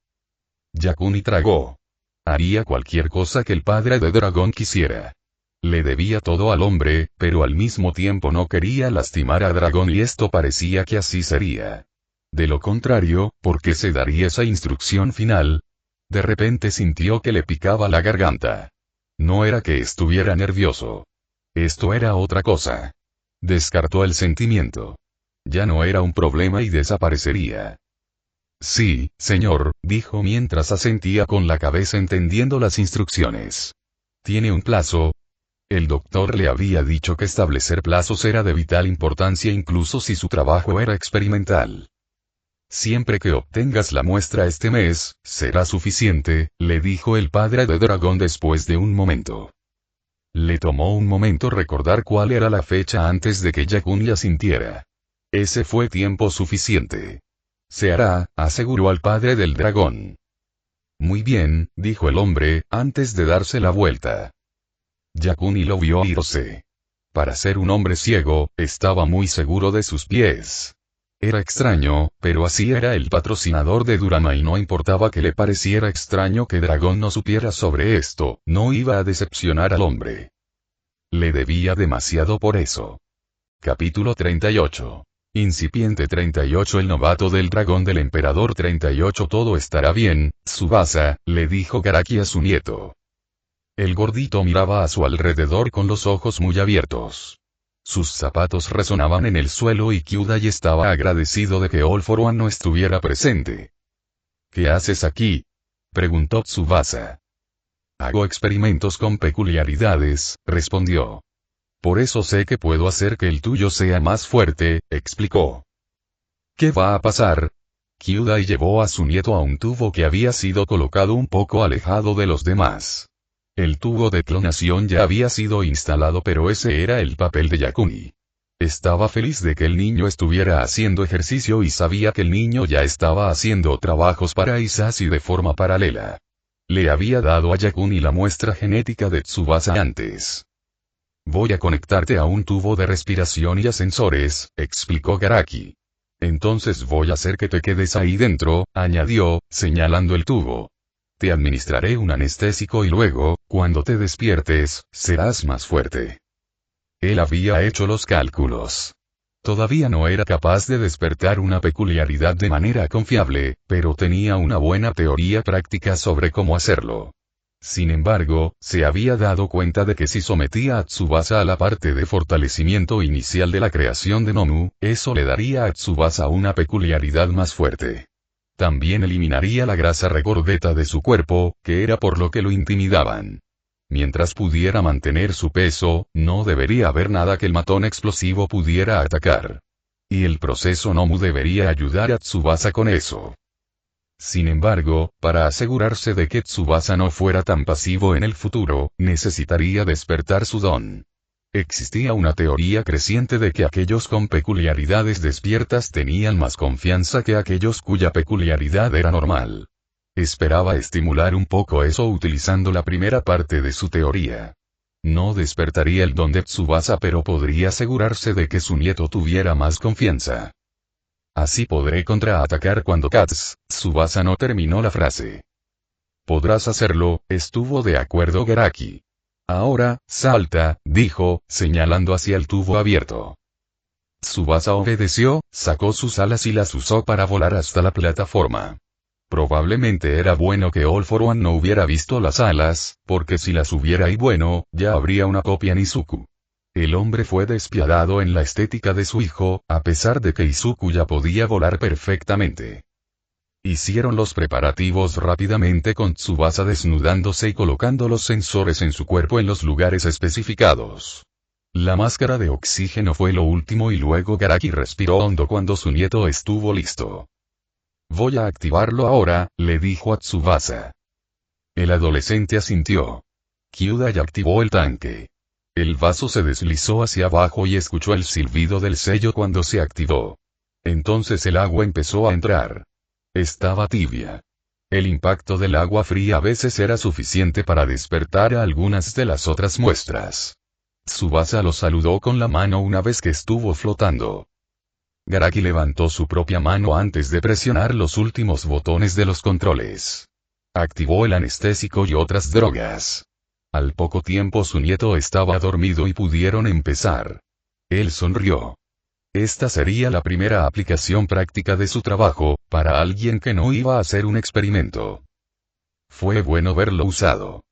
Yakuni tragó. Haría cualquier cosa que el padre de dragón quisiera. Le debía todo al hombre, pero al mismo tiempo no quería lastimar a dragón y esto parecía que así sería. De lo contrario, ¿por qué se daría esa instrucción final? De repente sintió que le picaba la garganta. No era que estuviera nervioso. Esto era otra cosa. Descartó el sentimiento. Ya no era un problema y desaparecería. Sí, señor, dijo mientras asentía con la cabeza entendiendo las instrucciones. ¿Tiene un plazo? El doctor le había dicho que establecer plazos era de vital importancia incluso si su trabajo era experimental. Siempre que obtengas la muestra este mes, será suficiente, le dijo el padre de dragón después de un momento. Le tomó un momento recordar cuál era la fecha antes de que Yakuni asintiera. Ese fue tiempo suficiente. Se hará, aseguró al padre del dragón. Muy bien, dijo el hombre, antes de darse la vuelta. Yakuni lo vio irse. Para ser un hombre ciego, estaba muy seguro de sus pies. Era extraño, pero así era el patrocinador de Durama y no importaba que le pareciera extraño que Dragón no supiera sobre esto, no iba a decepcionar al hombre. Le debía demasiado por eso. Capítulo 38. Incipiente 38. El novato del dragón del emperador 38. Todo estará bien, Tsubasa, le dijo Garaki a su nieto. El gordito miraba a su alrededor con los ojos muy abiertos. Sus zapatos resonaban en el suelo y Kyudai estaba agradecido de que All for One no estuviera presente. ¿Qué haces aquí?, preguntó Tsubasa. Hago experimentos con peculiaridades, respondió. Por eso sé que puedo hacer que el tuyo sea más fuerte, explicó. ¿Qué va a pasar? Kyudai llevó a su nieto a un tubo que había sido colocado un poco alejado de los demás. El tubo de clonación ya había sido instalado, pero ese era el papel de Yakuni. Estaba feliz de que el niño estuviera haciendo ejercicio y sabía que el niño ya estaba haciendo trabajos para Isashi de forma paralela. Le había dado a Yakuni la muestra genética de Tsubasa antes. Voy a conectarte a un tubo de respiración y ascensores, explicó Garaki. Entonces voy a hacer que te quedes ahí dentro, añadió, señalando el tubo. Te administraré un anestésico y luego, cuando te despiertes, serás más fuerte. Él había hecho los cálculos. Todavía no era capaz de despertar una peculiaridad de manera confiable, pero tenía una buena teoría práctica sobre cómo hacerlo. Sin embargo, se había dado cuenta de que si sometía a Tsubasa a la parte de fortalecimiento inicial de la creación de Nomu, eso le daría a Tsubasa una peculiaridad más fuerte. También eliminaría la grasa regordeta de su cuerpo, que era por lo que lo intimidaban. Mientras pudiera mantener su peso, no debería haber nada que el matón explosivo pudiera atacar. Y el proceso Nomu debería ayudar a Tsubasa con eso. Sin embargo, para asegurarse de que Tsubasa no fuera tan pasivo en el futuro, necesitaría despertar su don. Existía una teoría creciente de que aquellos con peculiaridades despiertas tenían más confianza que aquellos cuya peculiaridad era normal. Esperaba estimular un poco eso utilizando la primera parte de su teoría. No despertaría el don de Tsubasa, pero podría asegurarse de que su nieto tuviera más confianza. Así podré contraatacar cuando Tsubasa no terminó la frase. Podrás hacerlo, estuvo de acuerdo Garaki. Ahora, salta, dijo, señalando hacia el tubo abierto. Tsubasa obedeció, sacó sus alas y las usó para volar hasta la plataforma. Probablemente era bueno que All for One no hubiera visto las alas, porque si las hubiera y bueno, ya habría una copia en Izuku. El hombre fue despiadado en la estética de su hijo, a pesar de que Izuku ya podía volar perfectamente. Hicieron los preparativos rápidamente con Tsubasa desnudándose y colocando los sensores en su cuerpo en los lugares especificados. La máscara de oxígeno fue lo último y luego Garaki respiró hondo cuando su nieto estuvo listo. Voy a activarlo ahora, le dijo a Tsubasa. El adolescente asintió. Kyudai activó el tanque. El vaso se deslizó hacia abajo y escuchó el silbido del sello cuando se activó. Entonces el agua empezó a entrar. Estaba tibia. El impacto del agua fría a veces era suficiente para despertar a algunas de las otras muestras. Tsubasa lo saludó con la mano una vez que estuvo flotando. Garaki levantó su propia mano antes de presionar los últimos botones de los controles. Activó el anestésico y otras drogas. Al poco tiempo su nieto estaba dormido y pudieron empezar. Él sonrió. Esta sería la primera aplicación práctica de su trabajo, para alguien que no iba a hacer un experimento. Fue bueno verlo usado.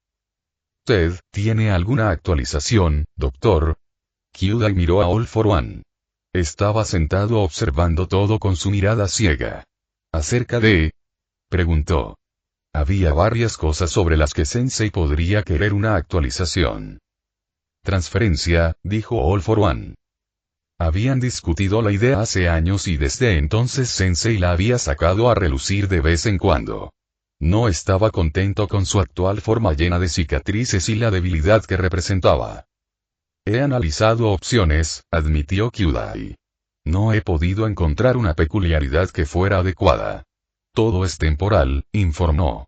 ¿Usted tiene alguna actualización, doctor? Kyudai miró a All for One. Estaba sentado observando todo con su mirada ciega. ¿Acerca de? Preguntó. Había varias cosas sobre las que Sensei podría querer una actualización. Transferencia, dijo All for One. Habían discutido la idea hace años y desde entonces Sensei la había sacado a relucir de vez en cuando. No estaba contento con su actual forma llena de cicatrices y la debilidad que representaba. He analizado opciones, admitió Kyudai. No he podido encontrar una peculiaridad que fuera adecuada. Todo es temporal, informó.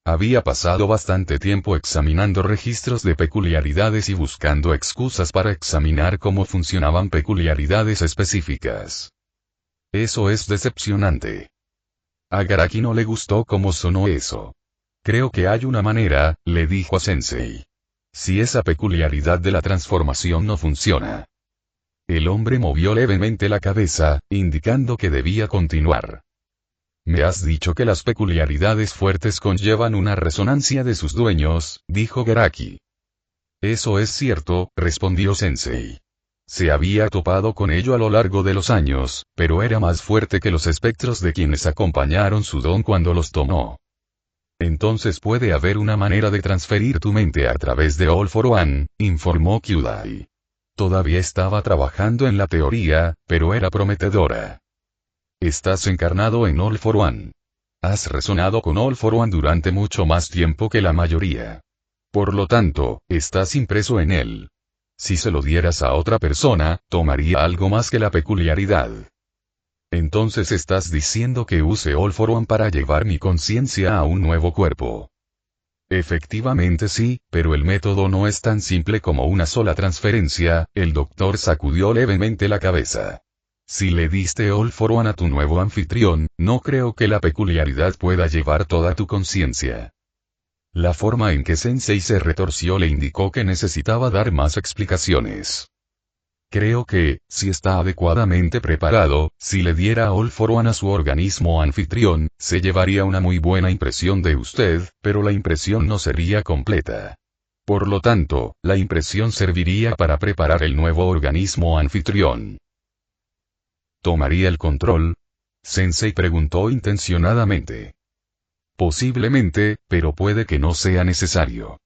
Había pasado bastante tiempo examinando registros de peculiaridades y buscando excusas para examinar cómo funcionaban peculiaridades específicas. Eso es decepcionante. A Garaki no le gustó cómo sonó eso. Creo que hay una manera, le dijo a Sensei. Si esa peculiaridad de la transformación no funciona. El hombre movió levemente la cabeza, indicando que debía continuar. Me has dicho que las peculiaridades fuertes conllevan una resonancia de sus dueños, dijo Garaki. Eso es cierto, respondió Sensei. Se había topado con ello a lo largo de los años, pero era más fuerte que los espectros de quienes acompañaron su don cuando los tomó. Entonces puede haber una manera de transferir tu mente a través de All for One, informó Kyudai. Todavía estaba trabajando en la teoría, pero era prometedora. Estás encarnado en All for One. Has resonado con All for One durante mucho más tiempo que la mayoría. Por lo tanto, estás impreso en él. Si se lo dieras a otra persona, tomaría algo más que la peculiaridad. Entonces estás diciendo que use All for One para llevar mi conciencia a un nuevo cuerpo. Efectivamente sí, pero el método no es tan simple como una sola transferencia, el doctor sacudió levemente la cabeza. Si le diste All for One a tu nuevo anfitrión, no creo que la peculiaridad pueda llevar toda tu conciencia. La forma en que Sensei se retorció le indicó que necesitaba dar más explicaciones. Creo que, si está adecuadamente preparado, si le diera All for One a su organismo anfitrión, se llevaría una muy buena impresión de usted, pero la impresión no sería completa. Por lo tanto, la impresión serviría para preparar el nuevo organismo anfitrión. ¿Tomaría el control? Sensei preguntó intencionadamente. Posiblemente, pero puede que no sea necesario.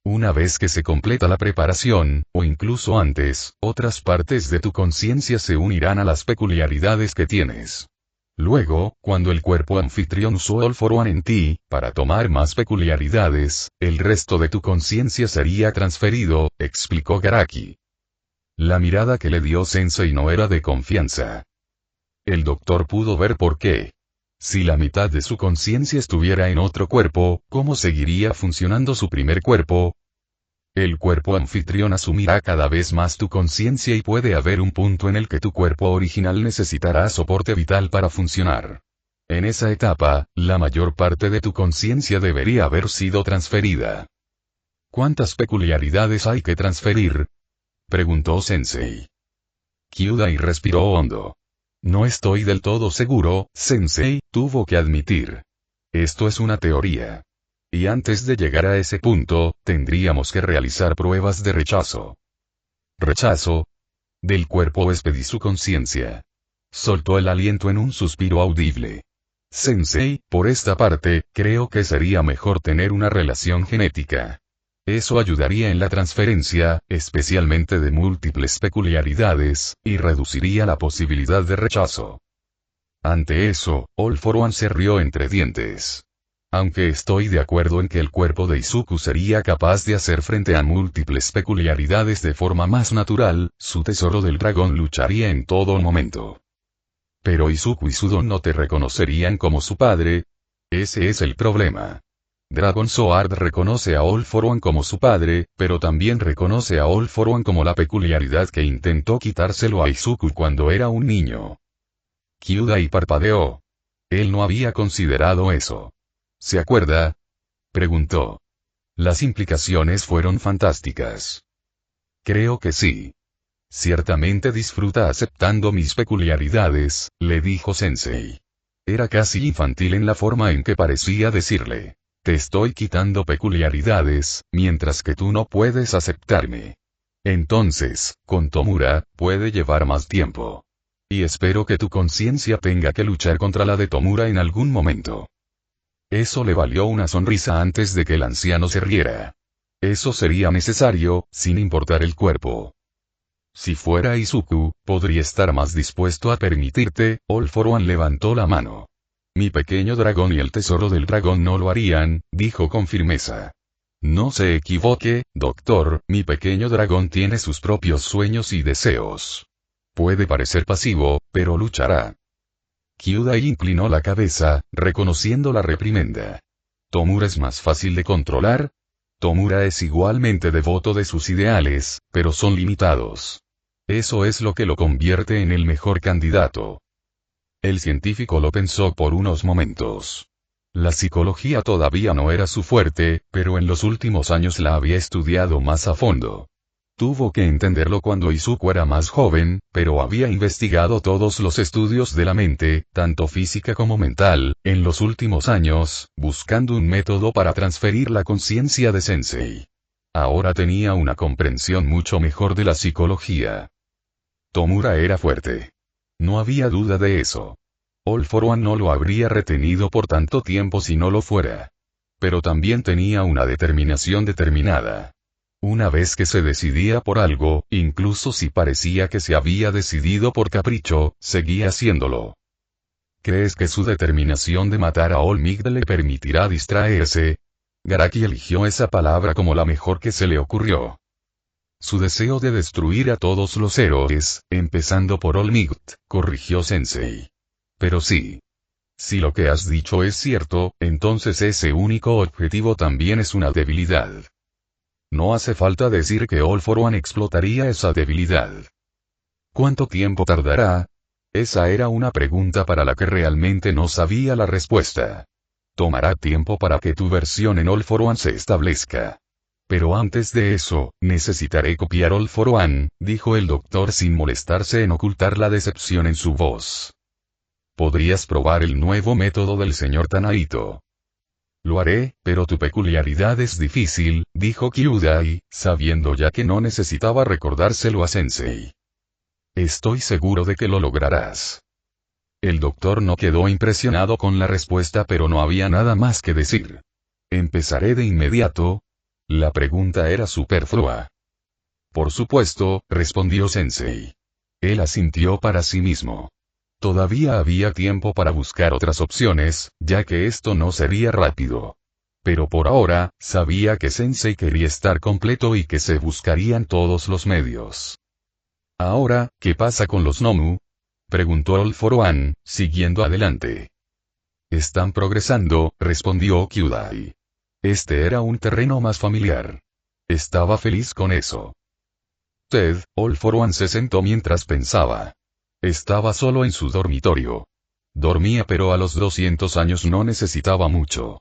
Una vez que se completa la preparación, o incluso antes, otras partes de tu conciencia se unirán a las peculiaridades que tienes. Luego, cuando el cuerpo anfitrión usó All for One en ti, para tomar más peculiaridades, el resto de tu conciencia sería transferido, explicó Garaki. La mirada que le dio Sensei no era de confianza. El doctor pudo ver por qué. Si la mitad de su conciencia estuviera en otro cuerpo, ¿cómo seguiría funcionando su primer cuerpo? El cuerpo anfitrión asumirá cada vez más tu conciencia y puede haber un punto en el que tu cuerpo original necesitará soporte vital para funcionar. En esa etapa, la mayor parte de tu conciencia debería haber sido transferida. ¿Cuántas peculiaridades hay que transferir? Preguntó Sensei. Kyudai respiró hondo. No estoy del todo seguro, Sensei, tuvo que admitir. Esto es una teoría. Y antes de llegar a ese punto, tendríamos que realizar pruebas de rechazo. ¿Rechazo? Del cuerpo huésped y su conciencia. Soltó el aliento en un suspiro audible. Sensei, por esta parte, creo que sería mejor tener una relación genética. Eso ayudaría en la transferencia, especialmente de múltiples peculiaridades, y reduciría la posibilidad de rechazo. Ante eso, All for One se rió entre dientes. Aunque estoy de acuerdo en que el cuerpo de Izuku sería capaz de hacer frente a múltiples peculiaridades de forma más natural, su tesoro del dragón lucharía en todo momento. Pero Izuku y su don no te reconocerían como su padre. Ese es el problema. Dragon Sword reconoce a All for One como su padre, pero también reconoce a All for One como la peculiaridad que intentó quitárselo a Izuku cuando era un niño. Kyudai parpadeó. Él no había considerado eso. ¿Se acuerda? Preguntó. Las implicaciones fueron fantásticas. Creo que sí. Ciertamente disfruta aceptando mis peculiaridades, le dijo Sensei. Era casi infantil en la forma en que parecía decirle. Te estoy quitando peculiaridades, mientras que tú no puedes aceptarme. Entonces, con Tomura, puede llevar más tiempo. Y espero que tu conciencia tenga que luchar contra la de Tomura en algún momento. Eso le valió una sonrisa antes de que el anciano se riera. Eso sería necesario, sin importar el cuerpo. Si fuera Izuku, podría estar más dispuesto a permitirte. All for One levantó la mano. Mi pequeño dragón y el tesoro del dragón no lo harían, dijo con firmeza. No se equivoque, doctor, mi pequeño dragón tiene sus propios sueños y deseos. Puede parecer pasivo, pero luchará. Kyudai inclinó la cabeza, reconociendo la reprimenda. ¿Tomura es más fácil de controlar? Tomura es igualmente devoto de sus ideales, pero son limitados. Eso es lo que lo convierte en el mejor candidato. El científico lo pensó por unos momentos. La psicología todavía no era su fuerte, pero en los últimos años la había estudiado más a fondo. Tuvo que entenderlo cuando Izuku era más joven, pero había investigado todos los estudios de la mente, tanto física como mental, en los últimos años, buscando un método para transferir la conciencia de Sensei. Ahora tenía una comprensión mucho mejor de la psicología. Tomura era fuerte. No había duda de eso. All for One no lo habría retenido por tanto tiempo si no lo fuera. Pero también tenía una determinación determinada. Una vez que se decidía por algo, incluso si parecía que se había decidido por capricho, seguía haciéndolo. ¿Crees que su determinación de matar a All Might le permitirá distraerse? Garaki eligió esa palabra como la mejor que se le ocurrió. Su deseo de destruir a todos los héroes, empezando por All Might, corrigió Sensei. Pero sí. Si lo que has dicho es cierto, entonces ese único objetivo también es una debilidad. No hace falta decir que All for One explotaría esa debilidad. ¿Cuánto tiempo tardará? Esa era una pregunta para la que realmente no sabía la respuesta. Tomará tiempo para que tu versión en All for One se establezca. Pero antes de eso, necesitaré copiar All for One, dijo el doctor sin molestarse en ocultar la decepción en su voz. Podrías probar el nuevo método del señor Tanaito. Lo haré, pero tu peculiaridad es difícil, dijo Kyudai, sabiendo ya que no necesitaba recordárselo a Sensei. Estoy seguro de que lo lograrás. El doctor no quedó impresionado con la respuesta, pero no había nada más que decir. ¿Empezaré de inmediato? La pregunta era superflua. Por supuesto, respondió Sensei. Él asintió para sí mismo. Todavía había tiempo para buscar otras opciones, ya que esto no sería rápido. Pero por ahora, sabía que Sensei quería estar completo y que se buscarían todos los medios. Ahora, ¿qué pasa con los Nomu? Preguntó All for One, siguiendo adelante. Están progresando, respondió Kyudai. Este era un terreno más familiar. Estaba feliz con eso. Ted, All for One se sentó mientras pensaba. Estaba solo en su dormitorio. Dormía, pero a los 200 años no necesitaba mucho.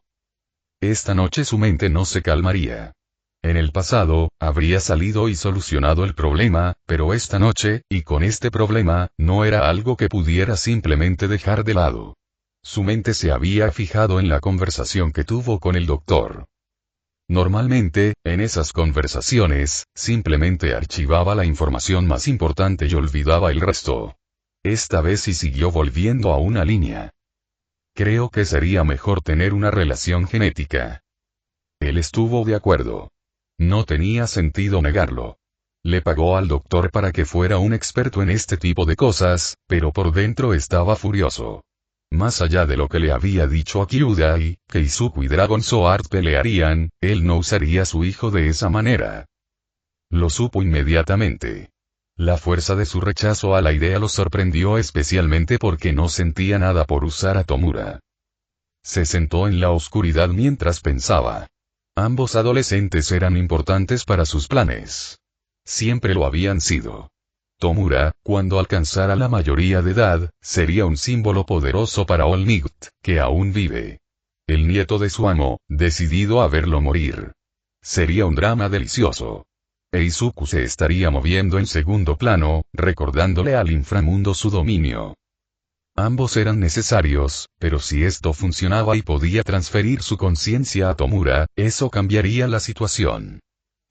Esta noche su mente no se calmaría. En el pasado, habría salido y solucionado el problema, pero esta noche, y con este problema, no era algo que pudiera simplemente dejar de lado. Su mente se había fijado en la conversación que tuvo con el doctor. Normalmente, en esas conversaciones, simplemente archivaba la información más importante y olvidaba el resto. Esta vez sí siguió volviendo a una línea. Creo que sería mejor tener una relación genética. Él estuvo de acuerdo. No tenía sentido negarlo. Le pagó al doctor para que fuera un experto en este tipo de cosas, pero por dentro estaba furioso. Más allá de lo que le había dicho a Kyudai, que Izuku y Dragon Sword pelearían, él no usaría a su hijo de esa manera. Lo supo inmediatamente. La fuerza de su rechazo a la idea lo sorprendió, especialmente porque no sentía nada por usar a Tomura. Se sentó en la oscuridad mientras pensaba. Ambos adolescentes eran importantes para sus planes. Siempre lo habían sido. Tomura, cuando alcanzara la mayoría de edad, sería un símbolo poderoso para All Might, que aún vive. El nieto de su amo, decidido a verlo morir. Sería un drama delicioso. Izuku se estaría moviendo en segundo plano, recordándole al inframundo su dominio. Ambos eran necesarios, pero si esto funcionaba y podía transferir su conciencia a Tomura, eso cambiaría la situación.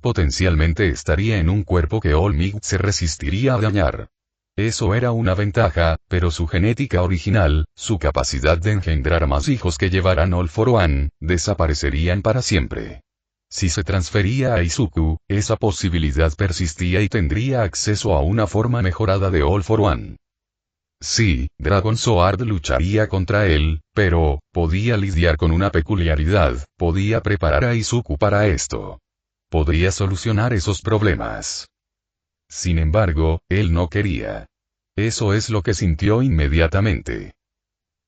Potencialmente estaría en un cuerpo que All Might se resistiría a dañar. Eso era una ventaja, pero su genética original, su capacidad de engendrar más hijos que llevaran All for One, desaparecerían para siempre. Si se transfería a Izuku, esa posibilidad persistía y tendría acceso a una forma mejorada de All for One. Sí, Dragon Sword lucharía contra él, pero, podía lidiar con una peculiaridad, podía preparar a Izuku para esto. Podría solucionar esos problemas. Sin embargo, él no quería. Eso es lo que sintió inmediatamente.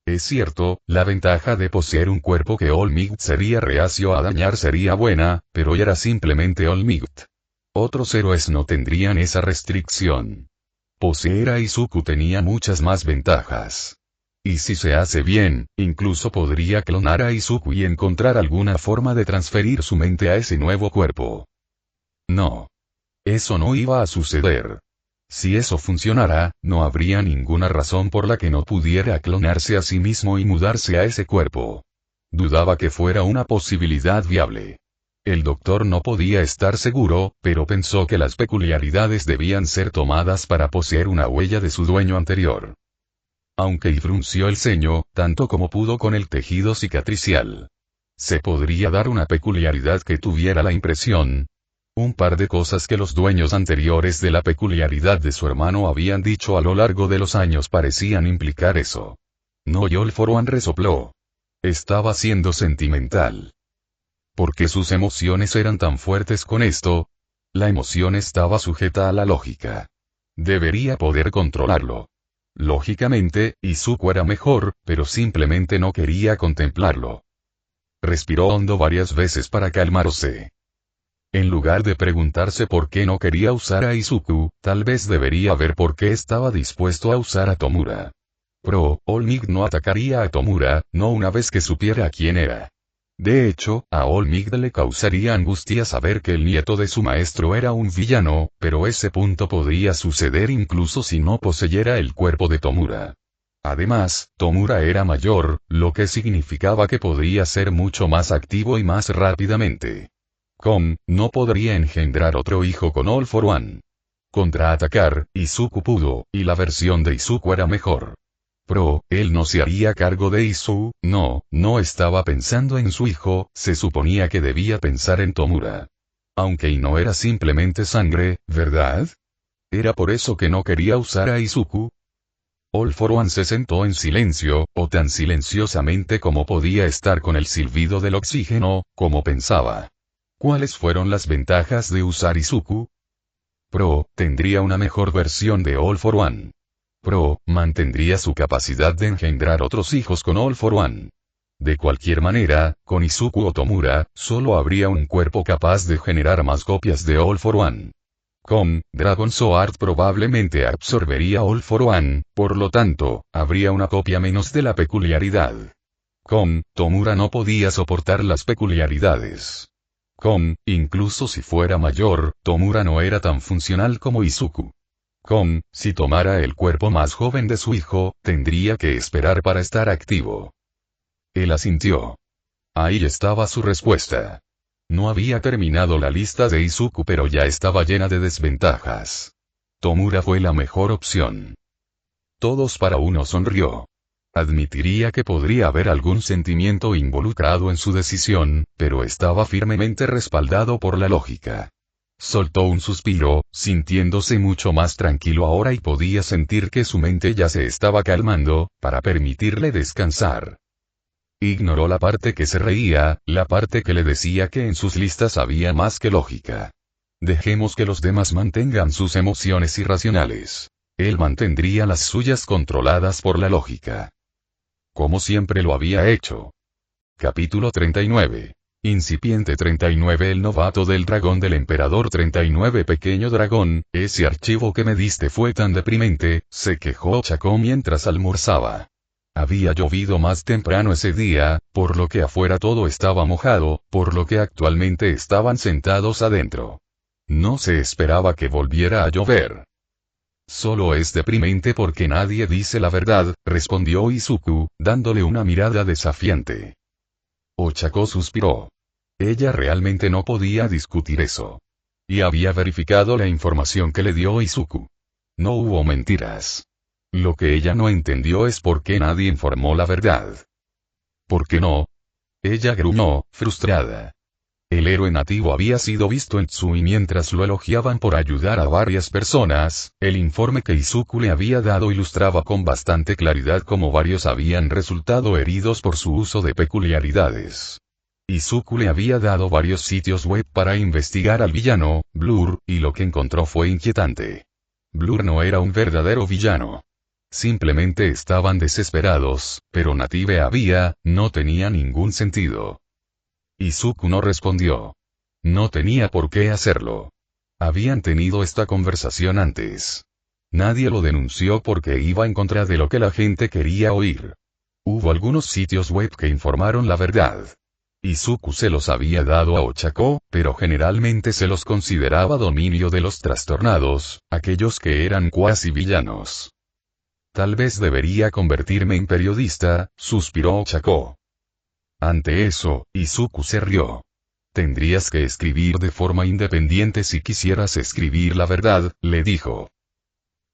Es cierto, la ventaja de poseer un cuerpo que All Might sería reacio a dañar sería buena, pero era simplemente All Might. Otros héroes no tendrían esa restricción. Poseer a Izuku tenía muchas más ventajas. Y si se hace bien, incluso podría clonar a Izuku y encontrar alguna forma de transferir su mente a ese nuevo cuerpo. No. Eso no iba a suceder. Si eso funcionara, no habría ninguna razón por la que no pudiera clonarse a sí mismo y mudarse a ese cuerpo. Dudaba que fuera una posibilidad viable. El doctor no podía estar seguro, pero pensó que las peculiaridades debían ser tomadas para poseer una huella de su dueño anterior. Aunque frunció el ceño, tanto como pudo con el tejido cicatricial. Se podría dar una peculiaridad que tuviera la impresión. Un par de cosas que los dueños anteriores de la peculiaridad de su hermano habían dicho a lo largo de los años parecían implicar eso. No, All for One resopló. Estaba siendo sentimental. ¿Por qué sus emociones eran tan fuertes con esto? La emoción estaba sujeta a la lógica. Debería poder controlarlo. Lógicamente, Izuku era mejor, pero simplemente no quería contemplarlo. Respiró hondo varias veces para calmarse. En lugar de preguntarse por qué no quería usar a Izuku, tal vez debería ver por qué estaba dispuesto a usar a Tomura. All Might no atacaría a Tomura, no una vez que supiera quién era. De hecho, a All Might le causaría angustia saber que el nieto de su maestro era un villano, pero ese punto podría suceder incluso si no poseyera el cuerpo de Tomura. Además, Tomura era mayor, lo que significaba que podría ser mucho más activo y más rápidamente. No podría engendrar otro hijo con All for One. Contraatacar, Izuku pudo, y la versión de Izuku era mejor. Él no se haría cargo de Izuku, no estaba pensando en su hijo, se suponía que debía pensar en Tomura. Aunque no era simplemente sangre, ¿verdad? ¿Era por eso que no quería usar a Izuku? All for One se sentó en silencio, o tan silenciosamente como podía estar con el silbido del oxígeno, como pensaba. ¿Cuáles fueron las ventajas de usar Izuku? Tendría una mejor versión de All for One. Mantendría su capacidad de engendrar otros hijos con All for One. De cualquier manera, con Izuku o Tomura, solo habría un cuerpo capaz de generar más copias de All for One. Dragon Sword probablemente absorbería All for One, por lo tanto, habría una copia menos de la peculiaridad. Tomura no podía soportar las peculiaridades. Incluso si fuera mayor, Tomura no era tan funcional como Izuku. Si tomara el cuerpo más joven de su hijo, tendría que esperar para estar activo. Él asintió. Ahí estaba su respuesta. No había terminado la lista de Izuku pero ya estaba llena de desventajas. Tomura fue la mejor opción. Todos para uno sonrió. Admitiría que podría haber algún sentimiento involucrado en su decisión, pero estaba firmemente respaldado por la lógica. Soltó un suspiro, sintiéndose mucho más tranquilo ahora y podía sentir que su mente ya se estaba calmando, para permitirle descansar. Ignoró la parte que se reía, la parte que le decía que en sus listas había más que lógica. Dejemos que los demás mantengan sus emociones irracionales. Él mantendría las suyas controladas por la lógica. Como siempre lo había hecho. Capítulo 39. Incipiente 39. El novato del dragón del emperador 39. Pequeño dragón, ese archivo que me diste fue tan deprimente, se quejó Chaco mientras almorzaba. Había llovido más temprano ese día, por lo que afuera todo estaba mojado, por lo que actualmente estaban sentados adentro. No se esperaba que volviera a llover. Solo es deprimente porque nadie dice la verdad, respondió Izuku, dándole una mirada desafiante. Ochako suspiró. Ella realmente no podía discutir eso. Y había verificado la información que le dio Izuku. No hubo mentiras. Lo que ella no entendió es por qué nadie informó la verdad. ¿Por qué no? Ella gruñó, frustrada. El héroe nativo había sido visto en Tsui mientras lo elogiaban por ayudar a varias personas. El informe que Izuku le había dado ilustraba con bastante claridad cómo varios habían resultado heridos por su uso de peculiaridades. Izuku le había dado varios sitios web para investigar al villano, Blur, y lo que encontró fue inquietante. Blur no era un verdadero villano. Simplemente estaban desesperados, pero Native no tenía ningún sentido. Izuku no respondió. No tenía por qué hacerlo. Habían tenido esta conversación antes. Nadie lo denunció porque iba en contra de lo que la gente quería oír. Hubo algunos sitios web que informaron la verdad. Izuku se los había dado a Ochako, pero generalmente se los consideraba dominio de los trastornados, aquellos que eran cuasi villanos. Tal vez debería convertirme en periodista, suspiró Ochako. Ante eso, Izuku se rió. Tendrías que escribir de forma independiente si quisieras escribir la verdad, le dijo.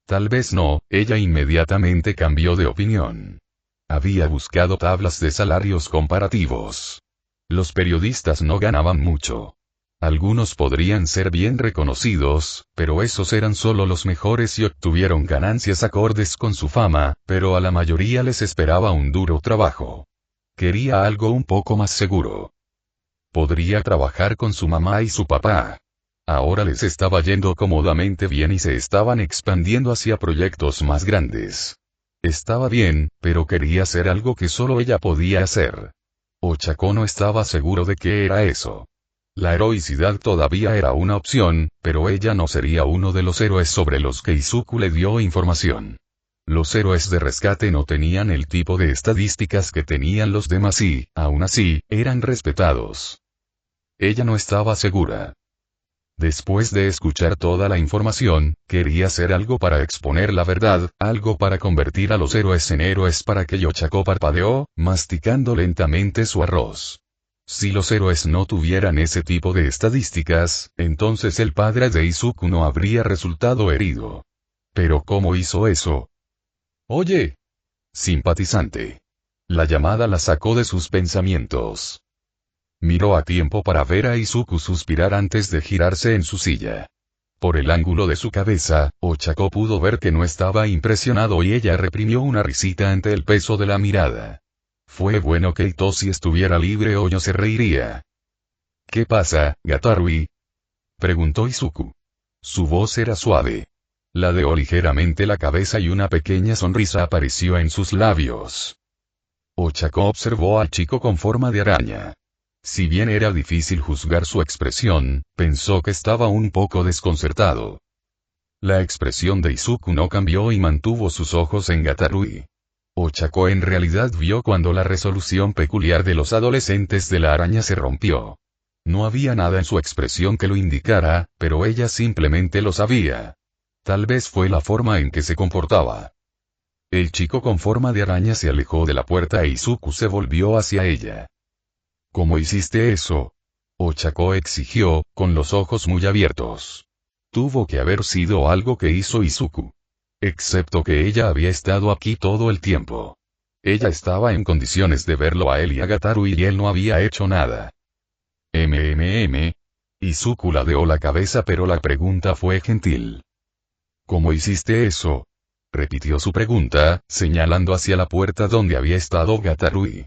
Tal vez no, ella inmediatamente cambió de opinión. Había buscado tablas de salarios comparativos. Los periodistas no ganaban mucho. Algunos podrían ser bien reconocidos, pero esos eran solo los mejores y obtuvieron ganancias acordes con su fama, pero a la mayoría les esperaba un duro trabajo. Quería algo un poco más seguro. Podría trabajar con su mamá y su papá. Ahora les estaba yendo cómodamente bien y se estaban expandiendo hacia proyectos más grandes. Estaba bien, pero quería hacer algo que solo ella podía hacer. Ochako no estaba seguro de qué era eso. La heroicidad todavía era una opción, pero ella no sería uno de los héroes sobre los que Izuku le dio información. Los héroes de rescate no tenían el tipo de estadísticas que tenían los demás y, aún así, eran respetados. Ella no estaba segura. Después de escuchar toda la información, quería hacer algo para exponer la verdad, algo para convertir a los héroes en héroes para que Ochako parpadeó, masticando lentamente su arroz. Si los héroes no tuvieran ese tipo de estadísticas, entonces el padre de Izuku no habría resultado herido. Pero ¿cómo hizo eso? Oye. Simpatizante. La llamada la sacó de sus pensamientos. Miró a tiempo para ver a Izuku suspirar antes de girarse en su silla. Por el ángulo de su cabeza, Ochako pudo ver que no estaba impresionado y ella reprimió una risita ante el peso de la mirada. Fue bueno que Itoshi estuviera libre o yo se reiría. ¿Qué pasa, Gatarui? Preguntó Izuku. Su voz era suave. Ladeó ligeramente la cabeza y una pequeña sonrisa apareció en sus labios. Ochako observó al chico con forma de araña. Si bien era difícil juzgar su expresión, pensó que estaba un poco desconcertado. La expresión de Izuku no cambió y mantuvo sus ojos en Gatarui. Ochako en realidad vio cuando la resolución peculiar de los adolescentes de la araña se rompió. No había nada en su expresión que lo indicara, pero ella simplemente lo sabía. Tal vez fue la forma en que se comportaba. El chico con forma de araña se alejó de la puerta e Izuku se volvió hacia ella. ¿Cómo hiciste eso? Ochako exigió, con los ojos muy abiertos. Tuvo que haber sido algo que hizo Izuku. Excepto que ella había estado aquí todo el tiempo. Ella estaba en condiciones de verlo a él y a Gatarui y él no había hecho nada. Izuku ladeó la cabeza pero la pregunta fue gentil. ¿Cómo hiciste eso? Repitió su pregunta, señalando hacia la puerta donde había estado Gatarui.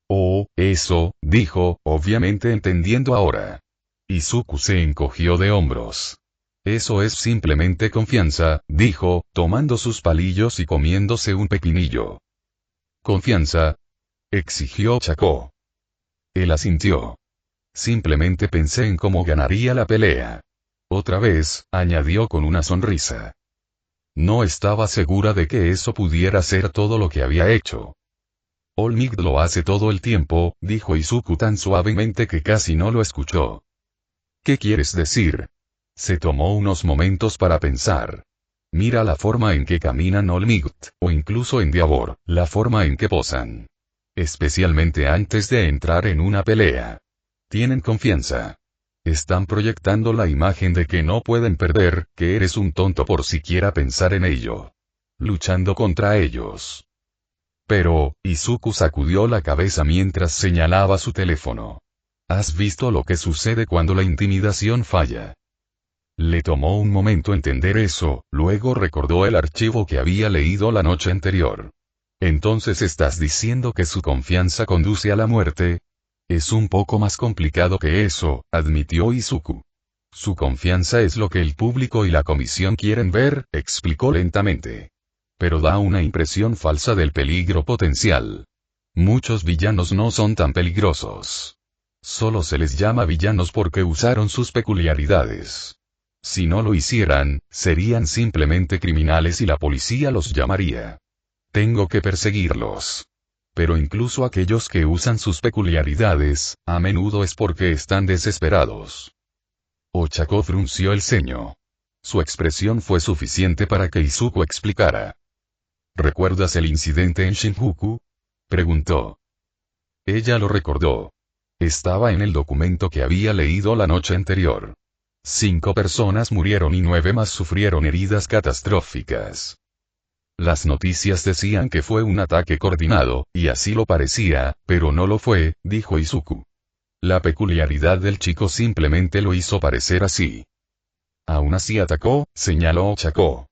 Oh, eso, dijo, obviamente entendiendo ahora. Izuku se encogió de hombros. Eso es simplemente confianza, dijo, tomando sus palillos y comiéndose un pepinillo. ¿Confianza? Exigió Ochako. Él asintió. Simplemente pensé en cómo ganaría la pelea. Otra vez, añadió con una sonrisa. No estaba segura de que eso pudiera ser todo lo que había hecho. All Might lo hace todo el tiempo, dijo Izuku tan suavemente que casi no lo escuchó. ¿Qué quieres decir? Se tomó unos momentos para pensar. Mira la forma en que caminan Olmigt, o incluso Endeavor, la forma en que posan. Especialmente antes de entrar en una pelea. Tienen confianza. Están proyectando la imagen de que no pueden perder, que eres un tonto por siquiera pensar en ello. Luchando contra ellos. Pero, Izuku sacudió la cabeza mientras señalaba su teléfono. ¿Has visto lo que sucede cuando la intimidación falla? Le tomó un momento entender eso, luego recordó el archivo que había leído la noche anterior. Entonces estás diciendo que su confianza conduce a la muerte. Es un poco más complicado que eso, admitió Izuku. Su confianza es lo que el público y la comisión quieren ver, explicó lentamente. Pero da una impresión falsa del peligro potencial. Muchos villanos no son tan peligrosos. Solo se les llama villanos porque usaron sus peculiaridades. Si no lo hicieran, serían simplemente criminales y la policía los llamaría. Tengo que perseguirlos. Pero incluso aquellos que usan sus peculiaridades, a menudo es porque están desesperados. Ochako frunció el ceño. Su expresión fue suficiente para que Izuku explicara. ¿Recuerdas el incidente en Shinjuku? Preguntó. Ella lo recordó. Estaba en el documento que había leído la noche anterior. 5 personas murieron y 9 más sufrieron heridas catastróficas. Las noticias decían que fue un ataque coordinado, y así lo parecía, pero no lo fue, dijo Izuku. La peculiaridad del chico simplemente lo hizo parecer así. Aún así atacó, señaló Ochako.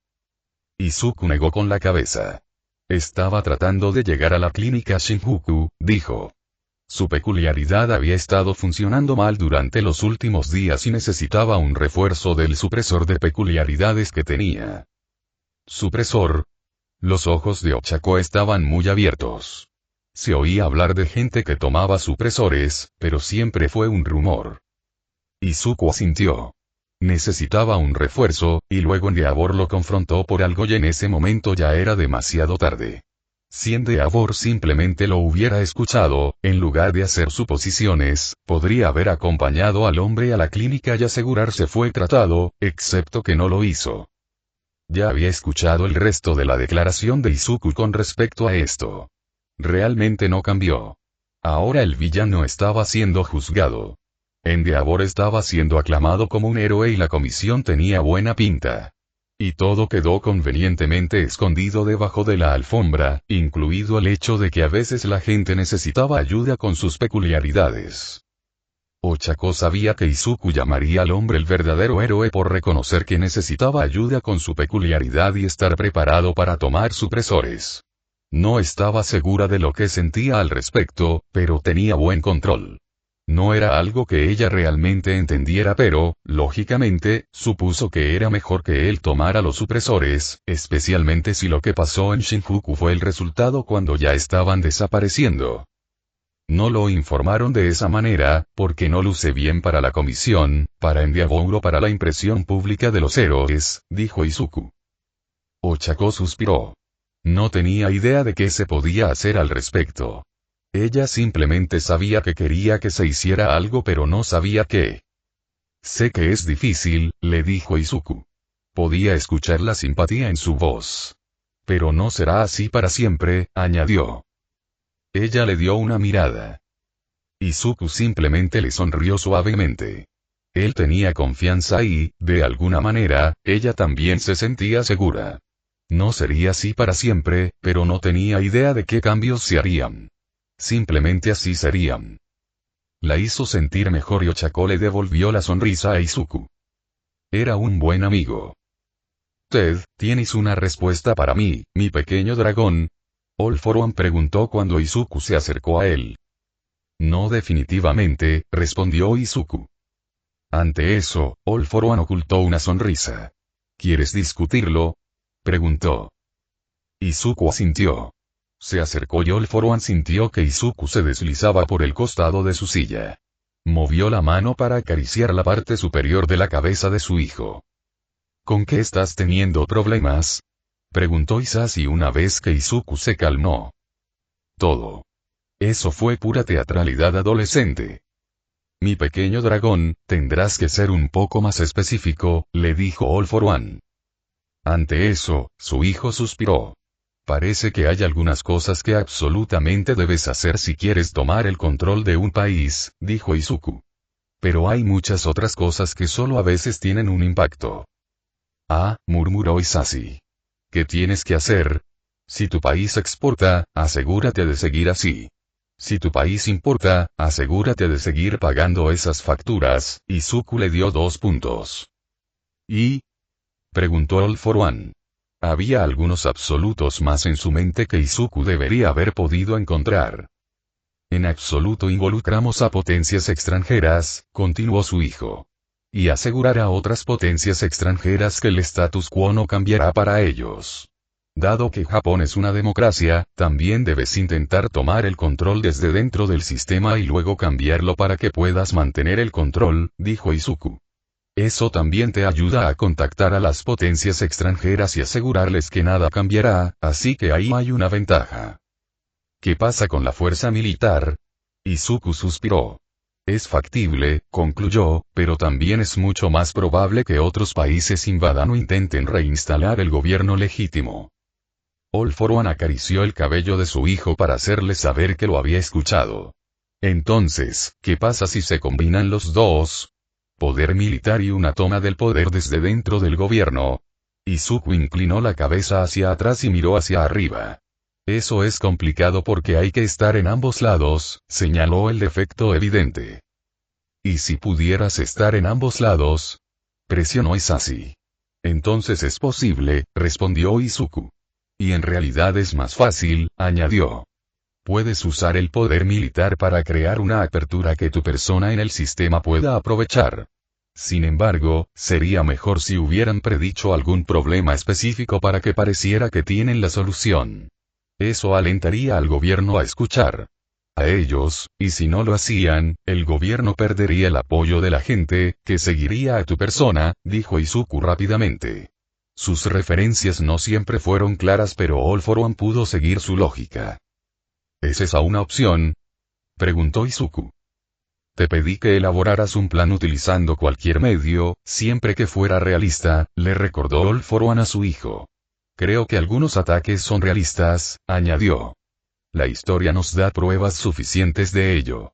Izuku negó con la cabeza. Estaba tratando de llegar a la clínica Shinjuku, dijo. Su peculiaridad había estado funcionando mal durante los últimos días y necesitaba un refuerzo del supresor de peculiaridades que tenía. ¿Supresor? Los ojos de Ochako estaban muy abiertos. Se oía hablar de gente que tomaba supresores, pero siempre fue un rumor. Izuku asintió. Necesitaba un refuerzo, y luego Endeavor lo confrontó por algo y en ese momento ya era demasiado tarde. Si Endeavor simplemente lo hubiera escuchado, en lugar de hacer suposiciones, podría haber acompañado al hombre a la clínica y asegurarse fue tratado, excepto que no lo hizo. Ya había escuchado el resto de la declaración de Izuku con respecto a esto. Realmente no cambió. Ahora el villano estaba siendo juzgado. Endeavor estaba siendo aclamado como un héroe y la comisión tenía buena pinta. Y todo quedó convenientemente escondido debajo de la alfombra, incluido el hecho de que a veces la gente necesitaba ayuda con sus peculiaridades. Ochako sabía que Izuku llamaría al hombre el verdadero héroe por reconocer que necesitaba ayuda con su peculiaridad y estar preparado para tomar supresores. No estaba segura de lo que sentía al respecto, pero tenía buen control. No era algo que ella realmente entendiera pero, lógicamente, supuso que era mejor que él tomara los supresores, especialmente si lo que pasó en Shinjuku fue el resultado cuando ya estaban desapareciendo. No lo informaron de esa manera, porque no luce bien para la comisión, para Endeavor o para la impresión pública de los héroes, dijo Izuku. Ochako suspiró. No tenía idea de qué se podía hacer al respecto. Ella simplemente sabía que quería que se hiciera algo pero no sabía qué. Sé que es difícil, le dijo Izuku. Podía escuchar la simpatía en su voz. Pero no será así para siempre, añadió. Ella le dio una mirada. Izuku simplemente le sonrió suavemente. Él tenía confianza y, de alguna manera, ella también se sentía segura. No sería así para siempre, pero no tenía idea de qué cambios se harían. Simplemente así serían. La hizo sentir mejor y Ochako le devolvió la sonrisa a Izuku. Era un buen amigo. Ted, ¿tienes una respuesta para mí, mi pequeño dragón? All for One preguntó cuando Izuku se acercó a él. No definitivamente, respondió Izuku. Ante eso, All for One ocultó una sonrisa. ¿Quieres discutirlo? Preguntó. Izuku asintió. Se acercó y All for One sintió que Izuku se deslizaba por el costado de su silla. Movió la mano para acariciar la parte superior de la cabeza de su hijo. ¿Con qué estás teniendo problemas? Preguntó Isashi una vez que Izuku se calmó. Todo. Eso fue pura teatralidad adolescente. Mi pequeño dragón, tendrás que ser un poco más específico, le dijo All for One. Ante eso, su hijo suspiró. Parece que hay algunas cosas que absolutamente debes hacer si quieres tomar el control de un país, dijo Izuku. Pero hay muchas otras cosas que solo a veces tienen un impacto. Ah, murmuró Hisashi. ¿Qué tienes que hacer? Si tu país exporta, asegúrate de seguir así. Si tu país importa, asegúrate de seguir pagando esas facturas. Izuku le dio 2 puntos. ¿Y? Preguntó All for One. Había algunos absolutos más en su mente que Izuku debería haber podido encontrar. En absoluto involucramos a potencias extranjeras, continuó su hijo. Y asegurar a otras potencias extranjeras que el status quo no cambiará para ellos. Dado que Japón es una democracia, también debes intentar tomar el control desde dentro del sistema y luego cambiarlo para que puedas mantener el control, dijo Izuku. Eso también te ayuda a contactar a las potencias extranjeras y asegurarles que nada cambiará, así que ahí hay una ventaja. ¿Qué pasa con la fuerza militar? Izuku suspiró. Es factible, concluyó, pero también es mucho más probable que otros países invadan o intenten reinstalar el gobierno legítimo. All for One acarició el cabello de su hijo para hacerle saber que lo había escuchado. Entonces, ¿qué pasa si se combinan los dos? Poder militar y una toma del poder desde dentro del gobierno. Izuku inclinó la cabeza hacia atrás y miró hacia arriba. Eso es complicado porque hay que estar en ambos lados, señaló el defecto evidente. ¿Y si pudieras estar en ambos lados? Presionó Hisashi. Entonces es posible, respondió Izuku. Y en realidad es más fácil, añadió. Puedes usar el poder militar para crear una apertura que tu persona en el sistema pueda aprovechar. Sin embargo, sería mejor si hubieran predicho algún problema específico para que pareciera que tienen la solución. Eso alentaría al gobierno a escuchar a ellos, y si no lo hacían, el gobierno perdería el apoyo de la gente, que seguiría a tu persona, dijo Izuku rápidamente. Sus referencias no siempre fueron claras, pero All for One pudo seguir su lógica. ¿Es esa una opción? Preguntó Izuku. Te pedí que elaboraras un plan utilizando cualquier medio, siempre que fuera realista, le recordó All for One a su hijo. Creo que algunos ataques son realistas, añadió. La historia nos da pruebas suficientes de ello.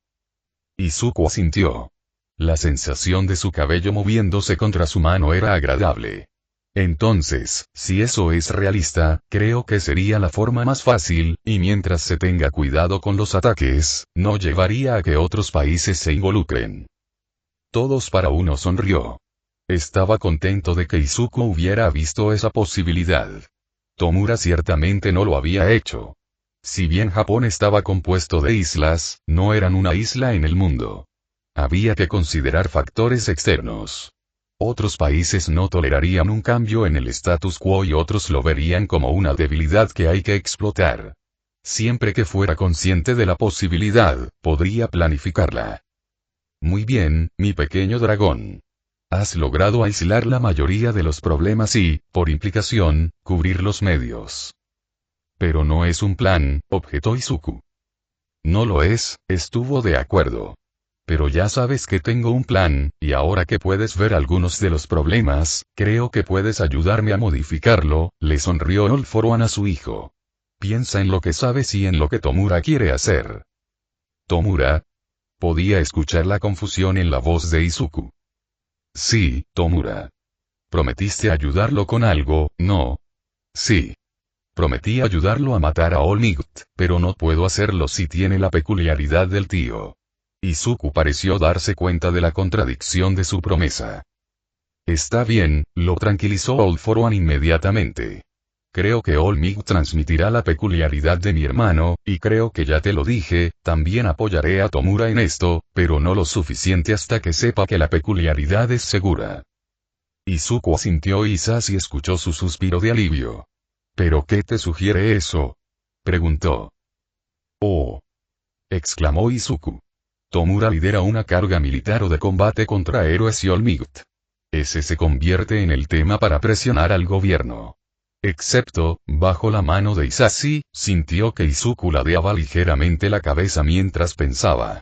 Izuku asintió. La sensación de su cabello moviéndose contra su mano era agradable. Entonces, si eso es realista, creo que sería la forma más fácil, y mientras se tenga cuidado con los ataques, no llevaría a que otros países se involucren. Todos para uno sonrió. Estaba contento de que Izuku hubiera visto esa posibilidad. Tomura ciertamente no lo había hecho. Si bien Japón estaba compuesto de islas, no eran una isla en el mundo. Había que considerar factores externos. Otros países no tolerarían un cambio en el status quo y otros lo verían como una debilidad que hay que explotar. Siempre que fuera consciente de la posibilidad, podría planificarla. Muy bien, mi pequeño dragón. Has logrado aislar la mayoría de los problemas y, por implicación, cubrir los medios. Pero no es un plan, objetó Izuku. No lo es, estuvo de acuerdo. Pero ya sabes que tengo un plan, y ahora que puedes ver algunos de los problemas, creo que puedes ayudarme a modificarlo, le sonrió All for One a su hijo. Piensa en lo que sabes y en lo que Tomura quiere hacer. ¿Tomura? Podía escuchar la confusión en la voz de Izuku. Sí, Tomura. Prometiste ayudarlo con algo, ¿no? Sí. Prometí ayudarlo a matar a All Might, pero no puedo hacerlo si tiene la peculiaridad del tío. Izuku pareció darse cuenta de la contradicción de su promesa. Está bien, lo tranquilizó All for One inmediatamente. Creo que All Might transmitirá la peculiaridad de mi hermano, y creo que ya te lo dije, también apoyaré a Tomura en esto, pero no lo suficiente hasta que sepa que la peculiaridad es segura. Izuku asintió y Hisashi escuchó su suspiro de alivio. ¿Pero qué te sugiere eso? Preguntó. Oh. Exclamó Izuku. Tomura lidera una carga militar o de combate contra héroes y All Might. Ese se convierte en el tema para presionar al gobierno. Excepto, bajo la mano de Hisashi, sintió que Izuku ladeaba ligeramente la cabeza mientras pensaba.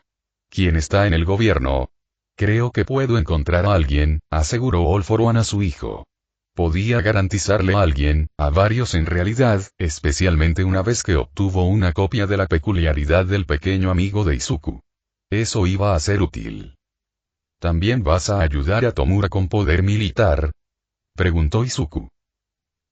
¿Quién está en el gobierno? Creo que puedo encontrar a alguien, aseguró All for One a su hijo. Podía garantizarle a alguien, a varios en realidad, especialmente una vez que obtuvo una copia de la peculiaridad del pequeño amigo de Izuku. Eso iba a ser útil. ¿También vas a ayudar a Tomura con poder militar?, preguntó Izuku.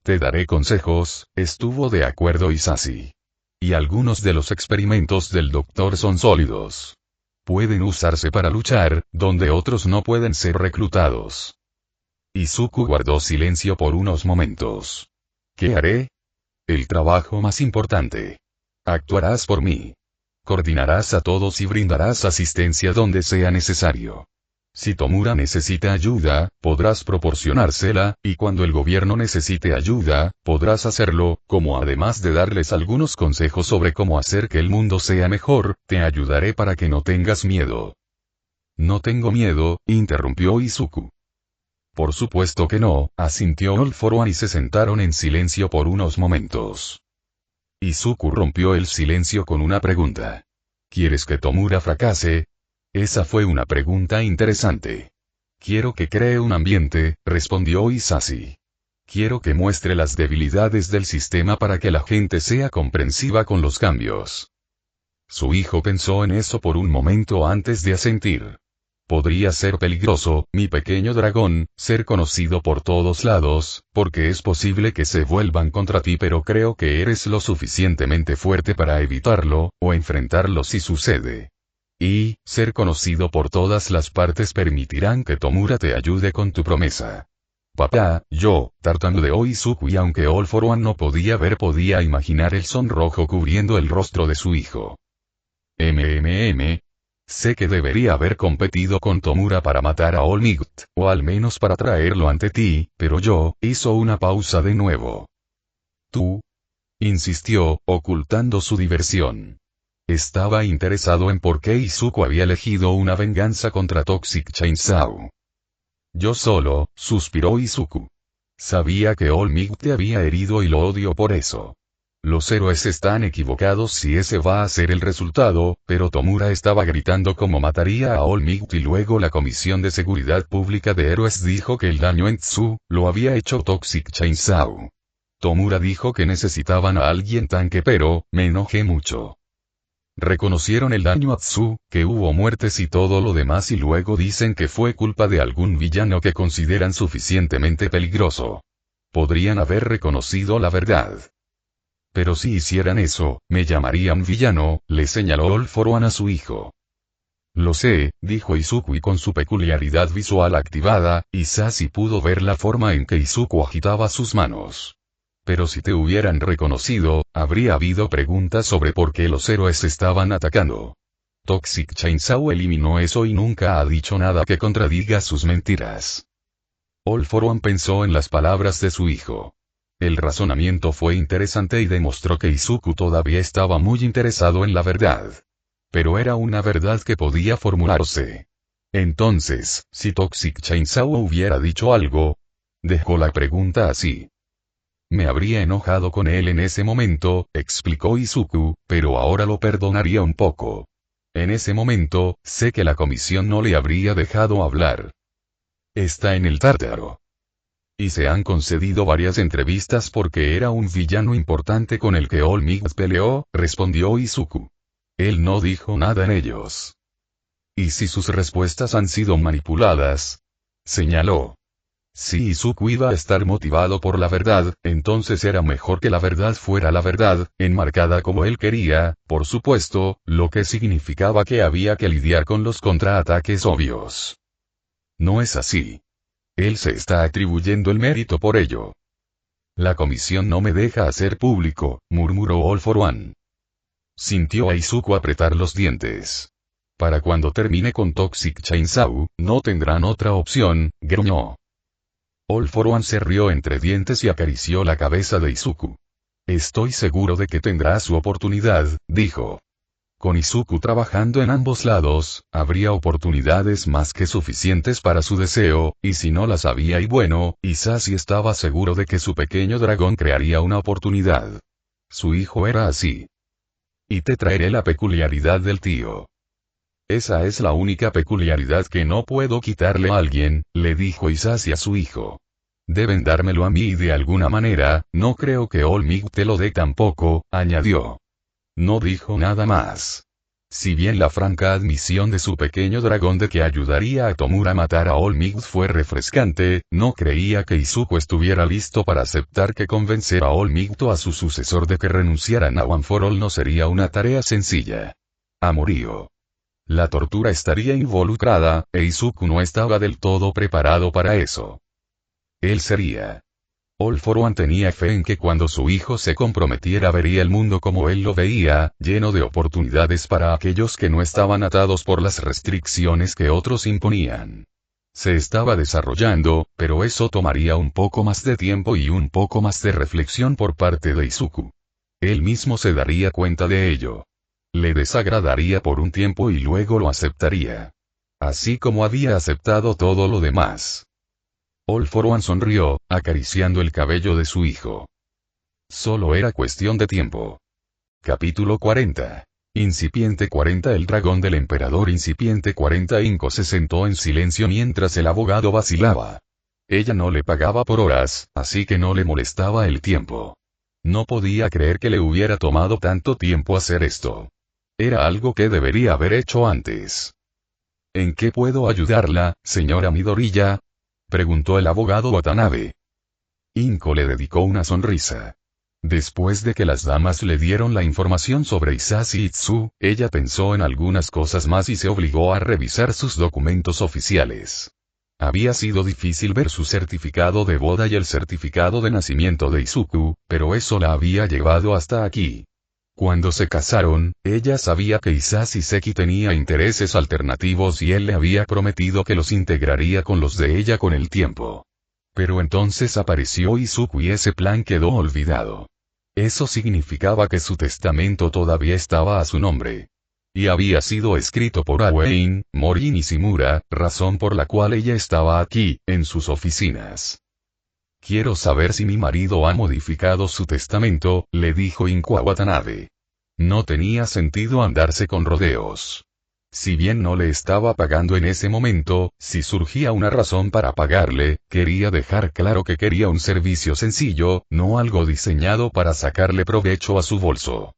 Te daré consejos, estuvo de acuerdo Hisashi. Y algunos de los experimentos del doctor son sólidos. Pueden usarse para luchar, donde otros no pueden ser reclutados. Izuku guardó silencio por unos momentos. ¿Qué haré? El trabajo más importante. Actuarás por mí. Coordinarás a todos y brindarás asistencia donde sea necesario. Si Tomura necesita ayuda, podrás proporcionársela, y cuando el gobierno necesite ayuda, podrás hacerlo, como además de darles algunos consejos sobre cómo hacer que el mundo sea mejor, te ayudaré para que no tengas miedo. No tengo miedo, interrumpió Izuku. Por supuesto que no, asintió All For One y se sentaron en silencio por unos momentos. Izuku rompió el silencio con una pregunta. ¿Quieres que Tomura fracase? Esa fue una pregunta interesante. Quiero que cree un ambiente, respondió Hisashi. Quiero que muestre las debilidades del sistema para que la gente sea comprensiva con los cambios. Su hijo pensó en eso por un momento antes de asentir. Podría ser peligroso, mi pequeño dragón, ser conocido por todos lados, porque es posible que se vuelvan contra ti, pero creo que eres lo suficientemente fuerte para evitarlo, o enfrentarlo si sucede. Y, ser conocido por todas las partes permitirán que Tomura te ayude con tu promesa. Papá, yo, tartamudeó Izuku, y aunque All For One no podía ver, podía imaginar el sonrojo cubriendo el rostro de su hijo. Sé que debería haber competido con Tomura para matar a All Might, o al menos para traerlo ante ti, pero yo, hizo una pausa de nuevo. ¿Tú? Insistió, ocultando su diversión. Estaba interesado en por qué Izuku había elegido una venganza contra Toxic Chainsaw. Yo solo, suspiró Izuku. Sabía que All Might te había herido y lo odio por eso. Los héroes están equivocados si ese va a ser el resultado, pero Tomura estaba gritando cómo mataría a All Might y luego la Comisión de Seguridad Pública de Héroes dijo que el daño en Tsu, lo había hecho Toxic Chainsaw. Tomura dijo que necesitaban a alguien tanque, pero, me enojé mucho. Reconocieron el daño a Tsu, que hubo muertes y todo lo demás, y luego dicen que fue culpa de algún villano que consideran suficientemente peligroso. Podrían haber reconocido la verdad. Pero si hicieran eso, me llamarían villano, le señaló All For One a su hijo. Lo sé, dijo Izuku, y con su peculiaridad visual activada, Hisashi pudo ver la forma en que Izuku agitaba sus manos. Pero si te hubieran reconocido, habría habido preguntas sobre por qué los héroes estaban atacando. Toxic Chainsaw eliminó eso y nunca ha dicho nada que contradiga sus mentiras. All For One pensó en las palabras de su hijo. El razonamiento fue interesante y demostró que Izuku todavía estaba muy interesado en la verdad. Pero era una verdad que podía formularse. Entonces, si Toxic Chainsaw hubiera dicho algo, dejó la pregunta así. Me habría enojado con él en ese momento, explicó Izuku, pero ahora lo perdonaría un poco. En ese momento, sé que la comisión no le habría dejado hablar. Está en el Tártaro. Y se han concedido varias entrevistas porque era un villano importante con el que All Might peleó, respondió Izuku. Él no dijo nada en ellos. ¿Y si sus respuestas han sido manipuladas? Señaló. Si Izuku iba a estar motivado por la verdad, entonces era mejor que la verdad fuera la verdad, enmarcada como él quería, por supuesto, lo que significaba que había que lidiar con los contraataques obvios. No es así. Él se está atribuyendo el mérito por ello. La comisión no me deja hacer público, murmuró All For One. Sintió a Izuku apretar los dientes. Para cuando termine con Toxic Chainsaw, no tendrán otra opción, gruñó. All For One se rió entre dientes y acarició la cabeza de Izuku. Estoy seguro de que tendrá su oportunidad, dijo. Con Izuku trabajando en ambos lados, habría oportunidades más que suficientes para su deseo, y si no las había y bueno, Hisashi estaba seguro de que su pequeño dragón crearía una oportunidad. Su hijo era así. Y te traeré la peculiaridad del tío. Esa es la única peculiaridad que no puedo quitarle a alguien, le dijo Hisashi a su hijo. Deben dármelo a mí de alguna manera, no creo que Olmig te lo dé tampoco, añadió. No dijo nada más. Si bien la franca admisión de su pequeño dragón de que ayudaría a Tomura a matar a Olmig fue refrescante, no creía que Izuku estuviera listo para aceptar que convencer a Olmig a su sucesor de que renunciaran a One for All no sería una tarea sencilla. Amorío. La tortura estaría involucrada, e Izuku no estaba del todo preparado para eso. Él sería. All for One tenía fe en que cuando su hijo se comprometiera vería el mundo como él lo veía, lleno de oportunidades para aquellos que no estaban atados por las restricciones que otros imponían. Se estaba desarrollando, pero eso tomaría un poco más de tiempo y un poco más de reflexión por parte de Izuku. Él mismo se daría cuenta de ello. Le desagradaría por un tiempo y luego lo aceptaría. Así como había aceptado todo lo demás. All for One sonrió, acariciando el cabello de su hijo. Solo era cuestión de tiempo. Capítulo 40. Incipiente 40. El dragón del emperador incipiente 40. Inko se sentó en silencio mientras el abogado vacilaba. Ella no le pagaba por horas, así que no le molestaba el tiempo. No podía creer que le hubiera tomado tanto tiempo hacer esto. Era algo que debería haber hecho antes. ¿En qué puedo ayudarla, señora Midoriya?, preguntó el abogado Watanabe. Inko le dedicó una sonrisa. Después de que las damas le dieron la información sobre Hisashi Itsu, ella pensó en algunas cosas más y se obligó a revisar sus documentos oficiales. Había sido difícil ver su certificado de boda y el certificado de nacimiento de Izuku, pero eso la había llevado hasta aquí. Cuando se casaron, ella sabía que Hisashi Seki tenía intereses alternativos y él le había prometido que los integraría con los de ella con el tiempo. Pero entonces apareció Izuku y ese plan quedó olvidado. Eso significaba que su testamento todavía estaba a su nombre. Y había sido escrito por Awain, Mori y Nishimura, razón por la cual ella estaba aquí, en sus oficinas. Quiero saber si mi marido ha modificado su testamento, le dijo Inko a Watanabe. No tenía sentido andarse con rodeos. Si bien no le estaba pagando en ese momento, si surgía una razón para pagarle, quería dejar claro que quería un servicio sencillo, no algo diseñado para sacarle provecho a su bolso.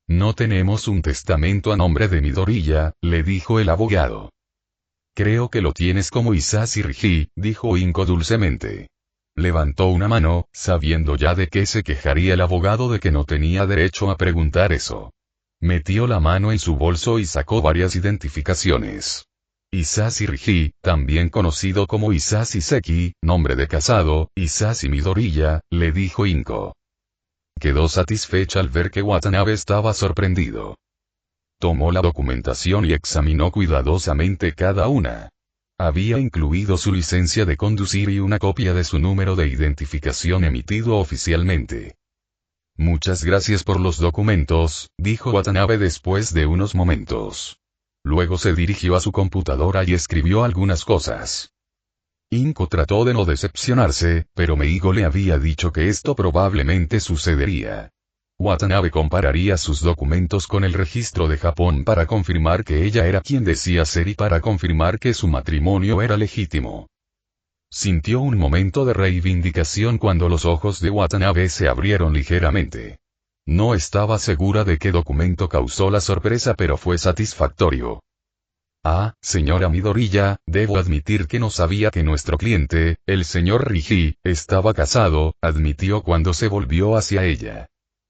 No tenemos un testamento a nombre de Midoriya, le dijo el abogado. Creo que lo tienes como Hisashi Rigi, dijo Inko dulcemente. Levantó una mano, sabiendo ya de qué se quejaría el abogado de que no tenía derecho a preguntar eso. Metió la mano en su bolso y sacó varias identificaciones. Hisashi Rigi, también conocido como Hisashi Seki, nombre de casado, Hisashi Midoriya, le dijo Inko. Quedó satisfecha al ver que Watanabe estaba sorprendido. Tomó la documentación y examinó cuidadosamente cada una. Había incluido su licencia de conducir y una copia de su número de identificación emitido oficialmente. Muchas gracias por los documentos, dijo Watanabe después de unos momentos. Luego se dirigió a su computadora y escribió algunas cosas. Inko trató de no decepcionarse, pero Meigo le había dicho que esto probablemente sucedería. Watanabe compararía sus documentos con el registro de Japón para confirmar que ella era quien decía ser y para confirmar que su matrimonio era legítimo. Sintió un momento de reivindicación cuando los ojos de Watanabe se abrieron ligeramente. No estaba segura de qué documento causó la sorpresa, pero fue satisfactorio. Ah, señora Midoriya, debo admitir que no sabía que nuestro cliente, el señor Rigi, estaba casado, admitió cuando se volvió hacia ella.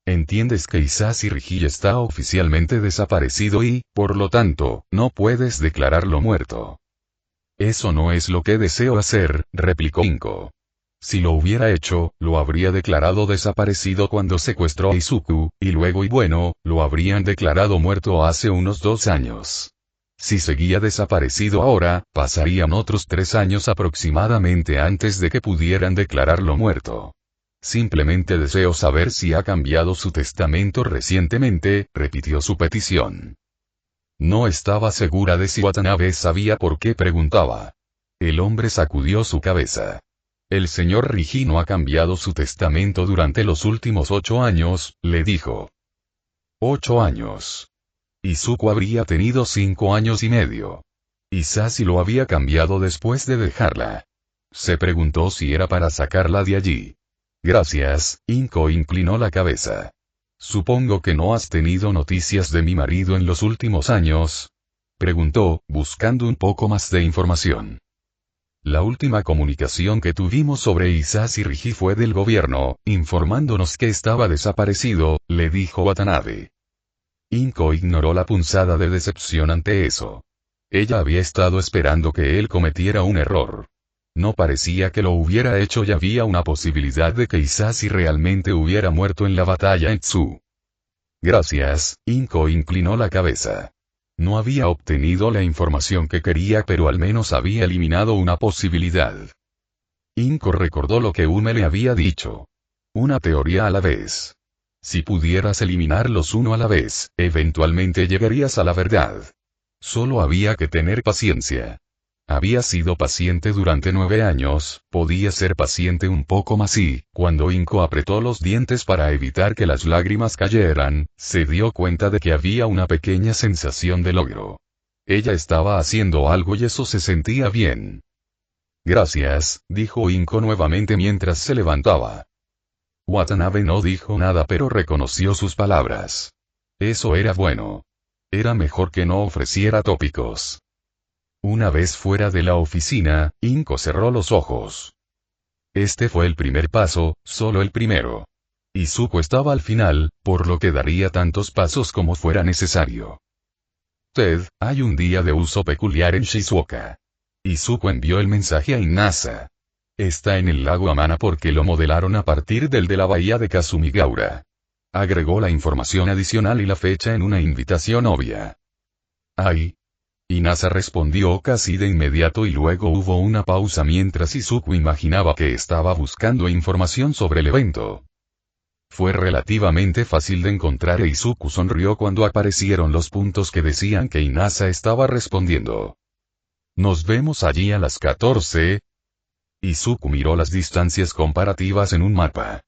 Entiendes que Hisashi Rigi está oficialmente desaparecido y, por lo tanto, no puedes declararlo muerto. Eso no es lo que deseo hacer, replicó Inko. Si lo hubiera hecho, lo habría declarado desaparecido cuando secuestró a Izuku, y luego lo habrían declarado muerto hace unos 2 años. Si seguía desaparecido ahora, pasarían otros 3 años aproximadamente antes de que pudieran declararlo muerto. Simplemente deseo saber si ha cambiado su testamento recientemente, repitió su petición. No estaba segura de si Watanabe sabía por qué preguntaba. El hombre sacudió su cabeza. El señor Rigi no ha cambiado su testamento durante los últimos 8 años, le dijo. 8 años. Izuku habría tenido 5 años y medio. Hisashi lo había cambiado después de dejarla. Se preguntó si era para sacarla de allí. Gracias, Inko inclinó la cabeza. Supongo que no has tenido noticias de mi marido en los últimos años. Preguntó, buscando un poco más de información. La última comunicación que tuvimos sobre Hisashi Rigi fue del gobierno, informándonos que estaba desaparecido, le dijo Watanabe. Inko ignoró la punzada de decepción ante eso. Ella había estado esperando que él cometiera un error. No parecía que lo hubiera hecho y había una posibilidad de que Hisashi realmente hubiera muerto en la batalla en Tsu. Gracias, Inko inclinó la cabeza. No había obtenido la información que quería, pero al menos había eliminado una posibilidad. Inko recordó lo que Ume le había dicho. Una teoría a la vez. Si pudieras eliminarlos uno a la vez, eventualmente llegarías a la verdad. Solo había que tener paciencia. Había sido paciente durante 9 años, podía ser paciente un poco más y, cuando Inko apretó los dientes para evitar que las lágrimas cayeran, se dio cuenta de que había una pequeña sensación de logro. Ella estaba haciendo algo y eso se sentía bien. Gracias, dijo Inko nuevamente mientras se levantaba. Watanabe no dijo nada pero reconoció sus palabras. Eso era bueno. Era mejor que no ofreciera tópicos. Una vez fuera de la oficina, Inko cerró los ojos. Este fue el primer paso, solo el primero. Izuku estaba al final, por lo que daría tantos pasos como fuera necesario. Ted, hay un día de uso peculiar en Shizuoka. Izuku envió el mensaje a Inasa. Está en el lago Amana porque lo modelaron a partir del de la bahía de Kasumigaura. Agregó la información adicional y la fecha en una invitación obvia. ¡Ay! Inasa respondió casi de inmediato y luego hubo una pausa mientras Izuku imaginaba que estaba buscando información sobre el evento. Fue relativamente fácil de encontrar e Izuku sonrió cuando aparecieron los puntos que decían que Inasa estaba respondiendo. Nos vemos allí a las 14. Izuku miró las distancias comparativas en un mapa.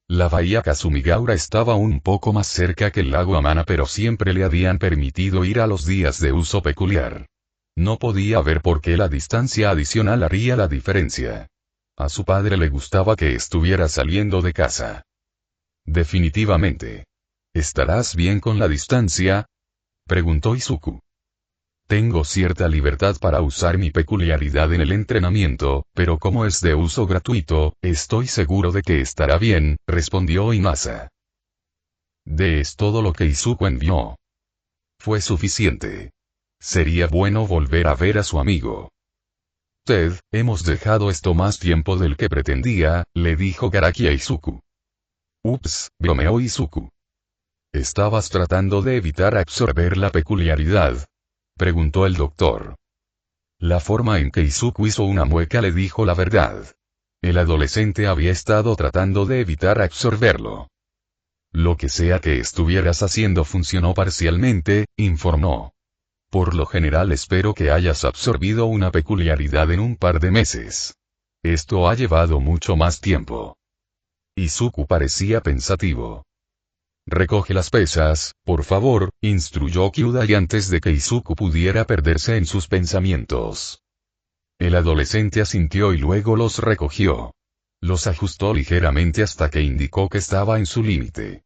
La bahía Kasumigaura estaba un poco más cerca que el lago Amana pero siempre le habían permitido ir a los días de uso peculiar. No podía ver por qué la distancia adicional haría la diferencia. A su padre le gustaba que estuviera saliendo de casa. Definitivamente. ¿Estarás bien con la distancia? Preguntó Izuku. Tengo cierta libertad para usar mi peculiaridad en el entrenamiento, pero como es de uso gratuito, estoy seguro de que estará bien, respondió Inasa. Es todo lo que Izuku envió. Fue suficiente. Sería bueno volver a ver a su amigo. Ted, hemos dejado esto más tiempo del que pretendía, le dijo Garaki a Izuku. Ups, bromeó Izuku. ¿Estabas tratando de evitar absorber la peculiaridad? Preguntó el doctor. La forma en que Izuku hizo una mueca le dijo la verdad. El adolescente había estado tratando de evitar absorberlo. Lo que sea que estuvieras haciendo funcionó parcialmente, informó. Por lo general espero que hayas absorbido una peculiaridad en un par de meses. Esto ha llevado mucho más tiempo. Izuku parecía pensativo. Recoge las pesas, por favor, instruyó Kyudai antes de que Izuku pudiera perderse en sus pensamientos. El adolescente asintió y luego los recogió. Los ajustó ligeramente hasta que indicó que estaba en su límite.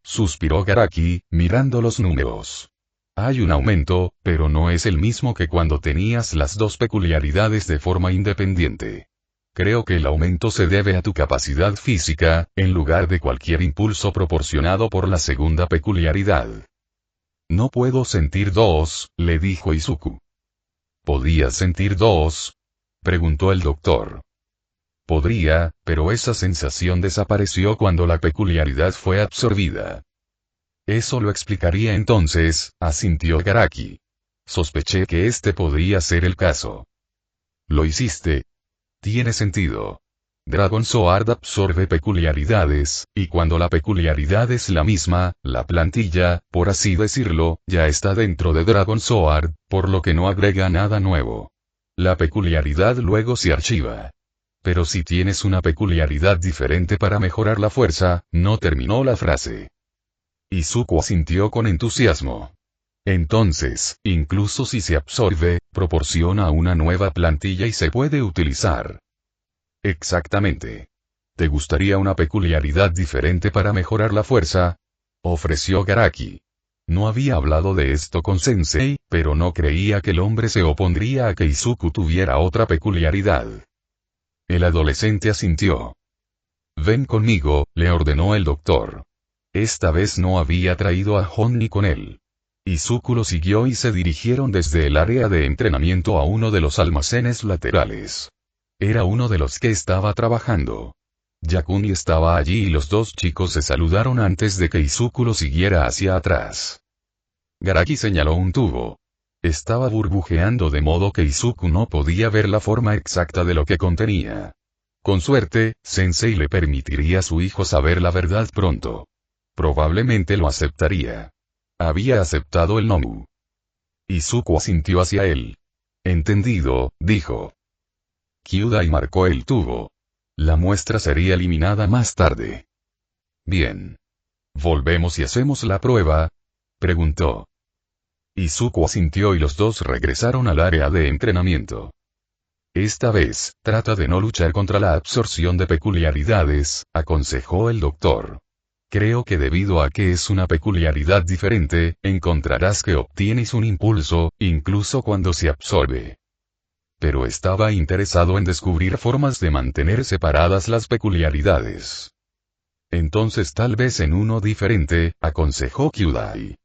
Suspiró Garaki, mirando los números. Hay un aumento, pero no es el mismo que cuando tenías las dos peculiaridades de forma independiente. Creo que el aumento se debe a tu capacidad física, en lugar de cualquier impulso proporcionado por la segunda peculiaridad. No puedo sentir dos, le dijo Izuku. ¿Podías sentir dos? Preguntó el doctor. Podría, pero esa sensación desapareció cuando la peculiaridad fue absorbida. Eso lo explicaría entonces, asintió Garaki. Sospeché que este podría ser el caso. Lo hiciste. Tiene sentido. Dragon Sword absorbe peculiaridades, y cuando la peculiaridad es la misma, la plantilla, por así decirlo, ya está dentro de Dragon Sword, por lo que no agrega nada nuevo. La peculiaridad luego se archiva. Pero si tienes una peculiaridad diferente para mejorar la fuerza, no terminó la frase. Izuku asintió con entusiasmo. Entonces, incluso si se absorbe, proporciona una nueva plantilla y se puede utilizar. Exactamente. ¿Te gustaría una peculiaridad diferente para mejorar la fuerza?, ofreció Garaki. No había hablado de esto con Sensei, pero no creía que el hombre se opondría a que Izuku tuviera otra peculiaridad. El adolescente asintió. Ven conmigo, le ordenó el doctor. Esta vez no había traído a Honni con él. Izuku lo siguió y se dirigieron desde el área de entrenamiento a uno de los almacenes laterales. Era uno de los que estaba trabajando. Yakuni estaba allí y los dos chicos se saludaron antes de que Izuku lo siguiera hacia atrás. Garaki señaló un tubo. Estaba burbujeando de modo que Izuku no podía ver la forma exacta de lo que contenía. Con suerte, Sensei le permitiría a su hijo saber la verdad pronto. Probablemente lo aceptaría. Había aceptado el Nomu. Izuku asintió hacia él. Entendido, dijo. Kyudai marcó el tubo. La muestra sería eliminada más tarde. Bien. ¿Volvemos y hacemos la prueba?, preguntó. Izuku asintió y los dos regresaron al área de entrenamiento. Esta vez, trata de no luchar contra la absorción de peculiaridades, aconsejó el doctor. Creo que debido a que es una peculiaridad diferente, encontrarás que obtienes un impulso, incluso cuando se absorbe. Pero estaba interesado en descubrir formas de mantener separadas las peculiaridades. Entonces tal vez en uno diferente, aconsejó Kyudai.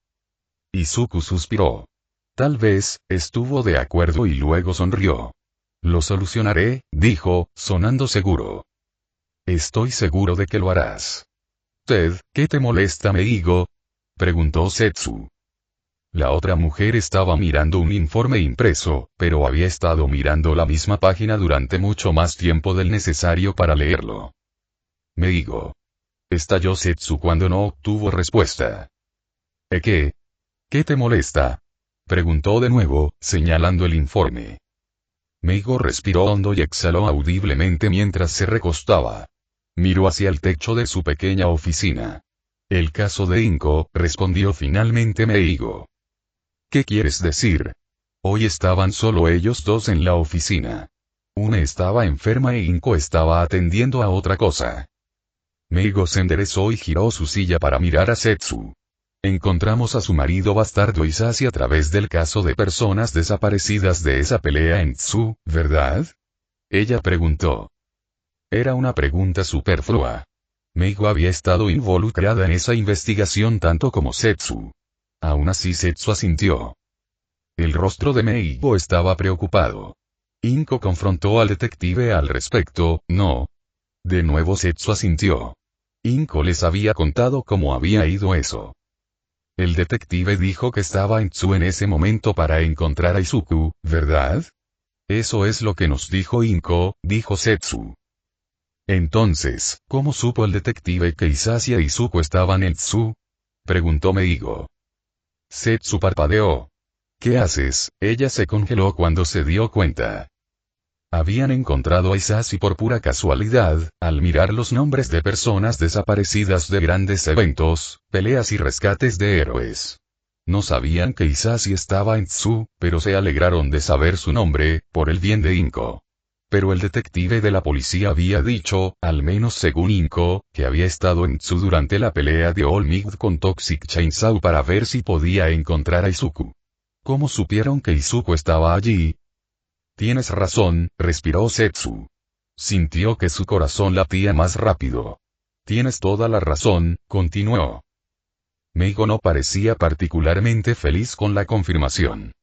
Izuku suspiró. Tal vez, estuvo de acuerdo y luego sonrió. Lo solucionaré, dijo, sonando seguro. Estoy seguro de que lo harás. Ted, ¿qué te molesta, Meigo?, preguntó Setsu. La otra mujer estaba mirando un informe impreso, pero había estado mirando la misma página durante mucho más tiempo del necesario para leerlo. Meigo. Estalló Setsu cuando no obtuvo respuesta. ¿Qué? ¿Qué te molesta?, preguntó de nuevo, señalando el informe. Meigo respiró hondo y exhaló audiblemente mientras se recostaba. Miró hacia el techo de su pequeña oficina. El caso de Inko, respondió finalmente Meigo. ¿Qué quieres decir? Hoy estaban solo ellos dos en la oficina. Una estaba enferma e Inko estaba atendiendo a otra cosa. Meigo se enderezó y giró su silla para mirar a Setsu. Encontramos a su marido bastardo Isashi a través del caso de personas desaparecidas de esa pelea en Tsu, ¿verdad?, ella preguntó. Era una pregunta superflua. Meigo había estado involucrada en esa investigación tanto como Setsu. Aún así Setsu asintió. El rostro de Meigo estaba preocupado. Inko confrontó al detective al respecto, ¿no? De nuevo Setsu asintió. Inko les había contado cómo había ido eso. El detective dijo que estaba en Tsu en ese momento para encontrar a Izuku, ¿verdad? Eso es lo que nos dijo Inko, dijo Setsu. Entonces, ¿cómo supo el detective que Isashi e Izuku estaban en Tsu?, preguntó Meigo. Setsu parpadeó. ¿Qué haces? Ella se congeló cuando se dio cuenta. Habían encontrado a Isashi por pura casualidad, al mirar los nombres de personas desaparecidas de grandes eventos, peleas y rescates de héroes. No sabían que Isashi estaba en Tsu, pero se alegraron de saber su nombre, por el bien de Inko. Pero el detective de la policía había dicho, al menos según Inko, que había estado en Tsu durante la pelea de All Might con Toxic Chainsaw para ver si podía encontrar a Izuku. ¿Cómo supieron que Izuku estaba allí? Tienes razón, respiró Setsu. Sintió que su corazón latía más rápido. Tienes toda la razón, continuó. Meigo no parecía particularmente feliz con la confirmación.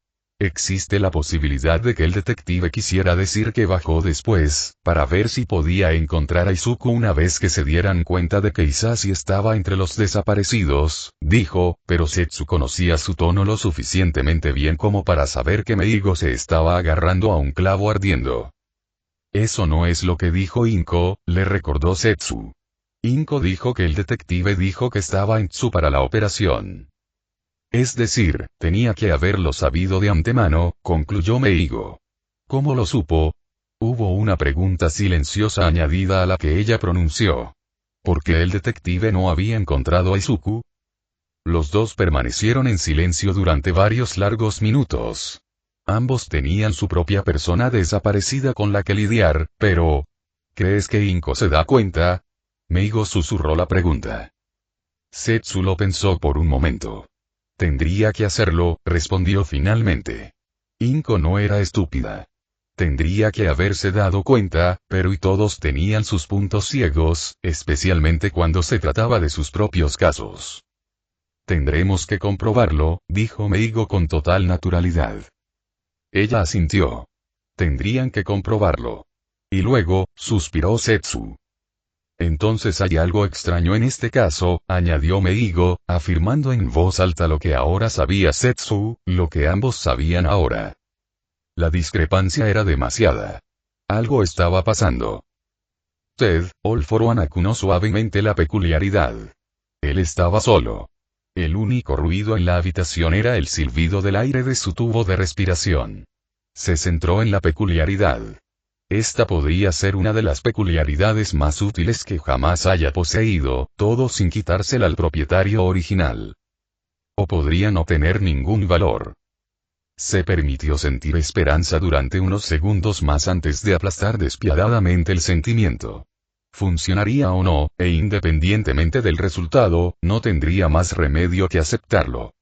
Existe la posibilidad de que el detective quisiera decir que bajó después, para ver si podía encontrar a Izuku una vez que se dieran cuenta de que Isashi estaba entre los desaparecidos, dijo, pero Setsu conocía su tono lo suficientemente bien como para saber que Meigo se estaba agarrando a un clavo ardiendo. Eso no es lo que dijo Inko, le recordó Setsu. Inko dijo que el detective dijo que estaba en Tsu para la operación. Es decir, tenía que haberlo sabido de antemano, concluyó Meigo. ¿Cómo lo supo? Hubo una pregunta silenciosa añadida a la que ella pronunció. ¿Por qué el detective no había encontrado a Izuku? Los dos permanecieron en silencio durante varios largos minutos. Ambos tenían su propia persona desaparecida con la que lidiar, pero... ¿crees que Inko se da cuenta? Meigo susurró la pregunta. Setsu lo pensó por un momento. Tendría que hacerlo, respondió finalmente. Inko no era estúpida. Tendría que haberse dado cuenta, pero y todos tenían sus puntos ciegos, especialmente cuando se trataba de sus propios casos. Tendremos que comprobarlo, dijo Meigo con total naturalidad. Ella asintió. Tendrían que comprobarlo. Y luego, suspiró Setsu. Entonces hay algo extraño en este caso, añadió Meigo, afirmando en voz alta lo que ahora sabía Setsu, lo que ambos sabían ahora. La discrepancia era demasiada. Algo estaba pasando. Ted, All For One acunó suavemente la peculiaridad. Él estaba solo. El único ruido en la habitación era el silbido del aire de su tubo de respiración. Se centró en la peculiaridad. Esta podría ser una de las peculiaridades más útiles que jamás haya poseído, todo sin quitársela al propietario original. O podría no tener ningún valor. Se permitió sentir esperanza durante unos segundos más antes de aplastar despiadadamente el sentimiento. Funcionaría o no, e independientemente del resultado, no tendría más remedio que aceptarlo.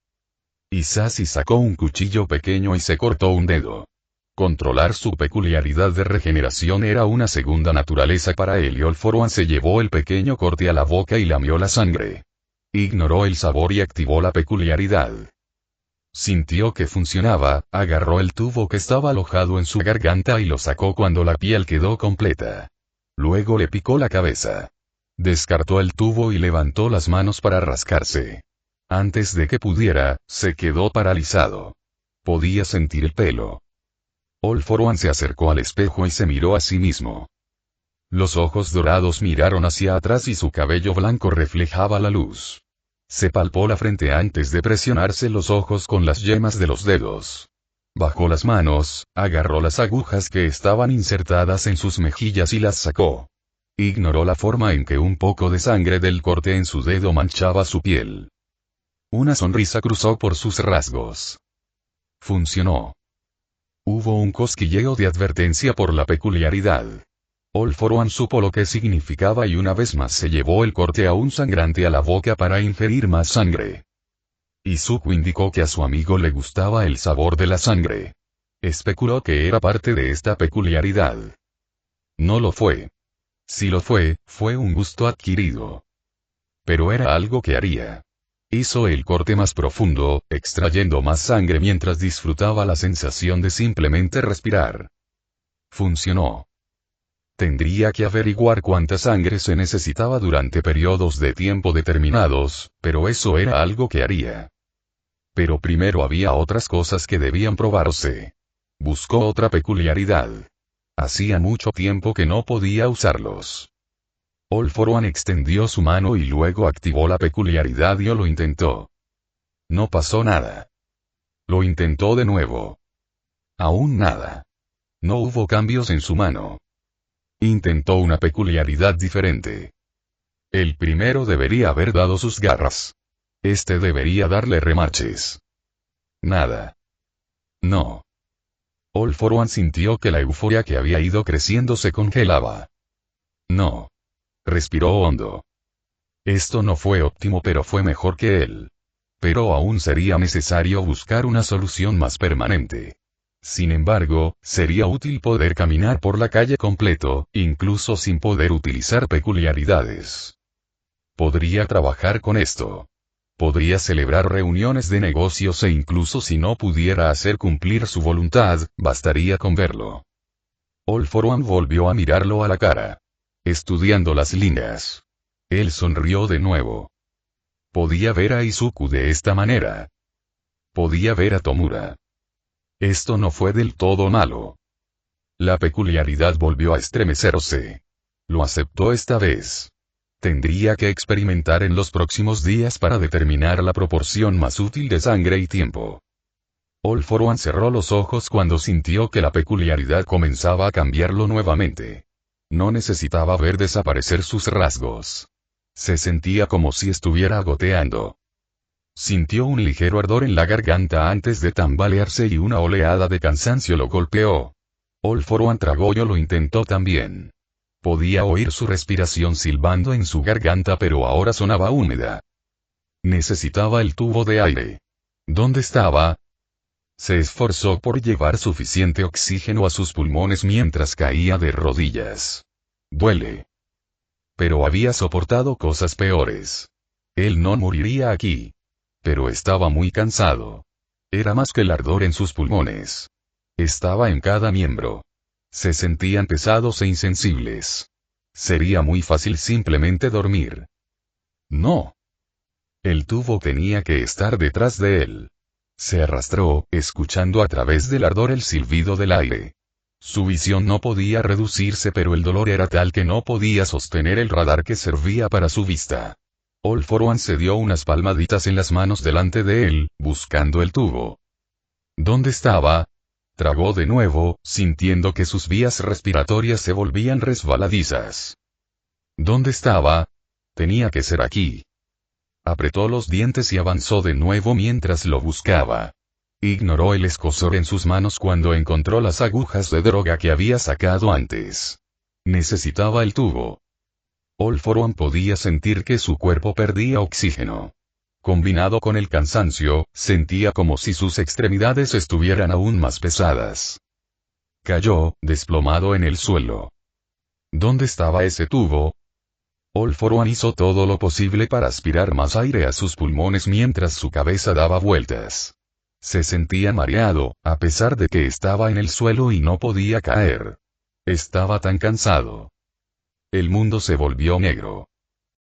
Isashi sacó un cuchillo pequeño y se cortó un dedo. Controlar su peculiaridad de regeneración era una segunda naturaleza para él y All For One se llevó el pequeño corte a la boca y lamió la sangre. Ignoró el sabor y activó la peculiaridad. Sintió que funcionaba, agarró el tubo que estaba alojado en su garganta y lo sacó cuando la piel quedó completa. Luego le picó la cabeza. Descartó el tubo y levantó las manos para rascarse. Antes de que pudiera, se quedó paralizado. Podía sentir el pelo. All For One se acercó al espejo y se miró a sí mismo. Los ojos dorados miraron hacia atrás y su cabello blanco reflejaba la luz. Se palpó la frente antes de presionarse los ojos con las yemas de los dedos. Bajó las manos, agarró las agujas que estaban insertadas en sus mejillas y las sacó. Ignoró la forma en que un poco de sangre del corte en su dedo manchaba su piel. Una sonrisa cruzó por sus rasgos. Funcionó. Hubo un cosquilleo de advertencia por la peculiaridad. All For One supo lo que significaba y una vez más se llevó el corte aún sangrante a la boca para ingerir más sangre. Izuku indicó que a su amigo le gustaba el sabor de la sangre. Especuló que era parte de esta peculiaridad. No lo fue. Si lo fue, fue un gusto adquirido. Pero era algo que haría. Hizo el corte más profundo, extrayendo más sangre mientras disfrutaba la sensación de simplemente respirar. Funcionó. Tendría que averiguar cuánta sangre se necesitaba durante periodos de tiempo determinados, pero eso era algo que haría. Pero primero había otras cosas que debían probarse. Buscó otra peculiaridad. Hacía mucho tiempo que no podía usarlos. All For One extendió su mano y luego activó la peculiaridad y lo intentó. No pasó nada. Lo intentó de nuevo. Aún nada. No hubo cambios en su mano. Intentó una peculiaridad diferente. El primero debería haber dado sus garras. Este debería darle remaches. Nada. No. All For One sintió que la euforia que había ido creciendo se congelaba. No. Respiró hondo. Esto no fue óptimo, pero fue mejor que él. Pero aún sería necesario buscar una solución más permanente. Sin embargo, sería útil poder caminar por la calle completo, incluso sin poder utilizar peculiaridades. Podría trabajar con esto. Podría celebrar reuniones de negocios e incluso si no pudiera hacer cumplir su voluntad, bastaría con verlo. All For One volvió a mirarlo a la cara. Estudiando las líneas. Él sonrió de nuevo. Podía ver a Izuku de esta manera. Podía ver a Tomura. Esto no fue del todo malo. La peculiaridad volvió a estremecerse. Lo aceptó esta vez. Tendría que experimentar en los próximos días para determinar la proporción más útil de sangre y tiempo. All For One cerró los ojos cuando sintió que la peculiaridad comenzaba a cambiarlo nuevamente. No necesitaba ver desaparecer sus rasgos. Se sentía como si estuviera goteando. Sintió un ligero ardor en la garganta antes de tambalearse y una oleada de cansancio lo golpeó. All for One Tragoyo lo intentó también. Podía oír su respiración silbando en su garganta, pero ahora sonaba húmeda. Necesitaba el tubo de aire. ¿Dónde estaba? Se esforzó por llevar suficiente oxígeno a sus pulmones mientras caía de rodillas. Duele. Pero había soportado cosas peores. Él no moriría aquí. Pero estaba muy cansado. Era más que el ardor en sus pulmones. Estaba en cada miembro. Se sentían pesados e insensibles. Sería muy fácil simplemente dormir. No. El tubo tenía que estar detrás de él. Se arrastró, escuchando a través del ardor el silbido del aire. Su visión no podía reducirse, pero el dolor era tal que no podía sostener el radar que servía para su vista. All for One se dio unas palmaditas en las manos delante de él, buscando el tubo. ¿Dónde estaba? Tragó de nuevo, sintiendo que sus vías respiratorias se volvían resbaladizas. ¿Dónde estaba? Tenía que ser aquí. Apretó los dientes y avanzó de nuevo mientras lo buscaba. Ignoró el escozor en sus manos cuando encontró las agujas de droga que había sacado antes. Necesitaba el tubo. All for One podía sentir que su cuerpo perdía oxígeno. Combinado con el cansancio, sentía como si sus extremidades estuvieran aún más pesadas. Cayó, desplomado en el suelo. ¿Dónde estaba ese tubo? All for One hizo todo lo posible para aspirar más aire a sus pulmones mientras su cabeza daba vueltas. Se sentía mareado, a pesar de que estaba en el suelo y no podía caer. Estaba tan cansado. El mundo se volvió negro.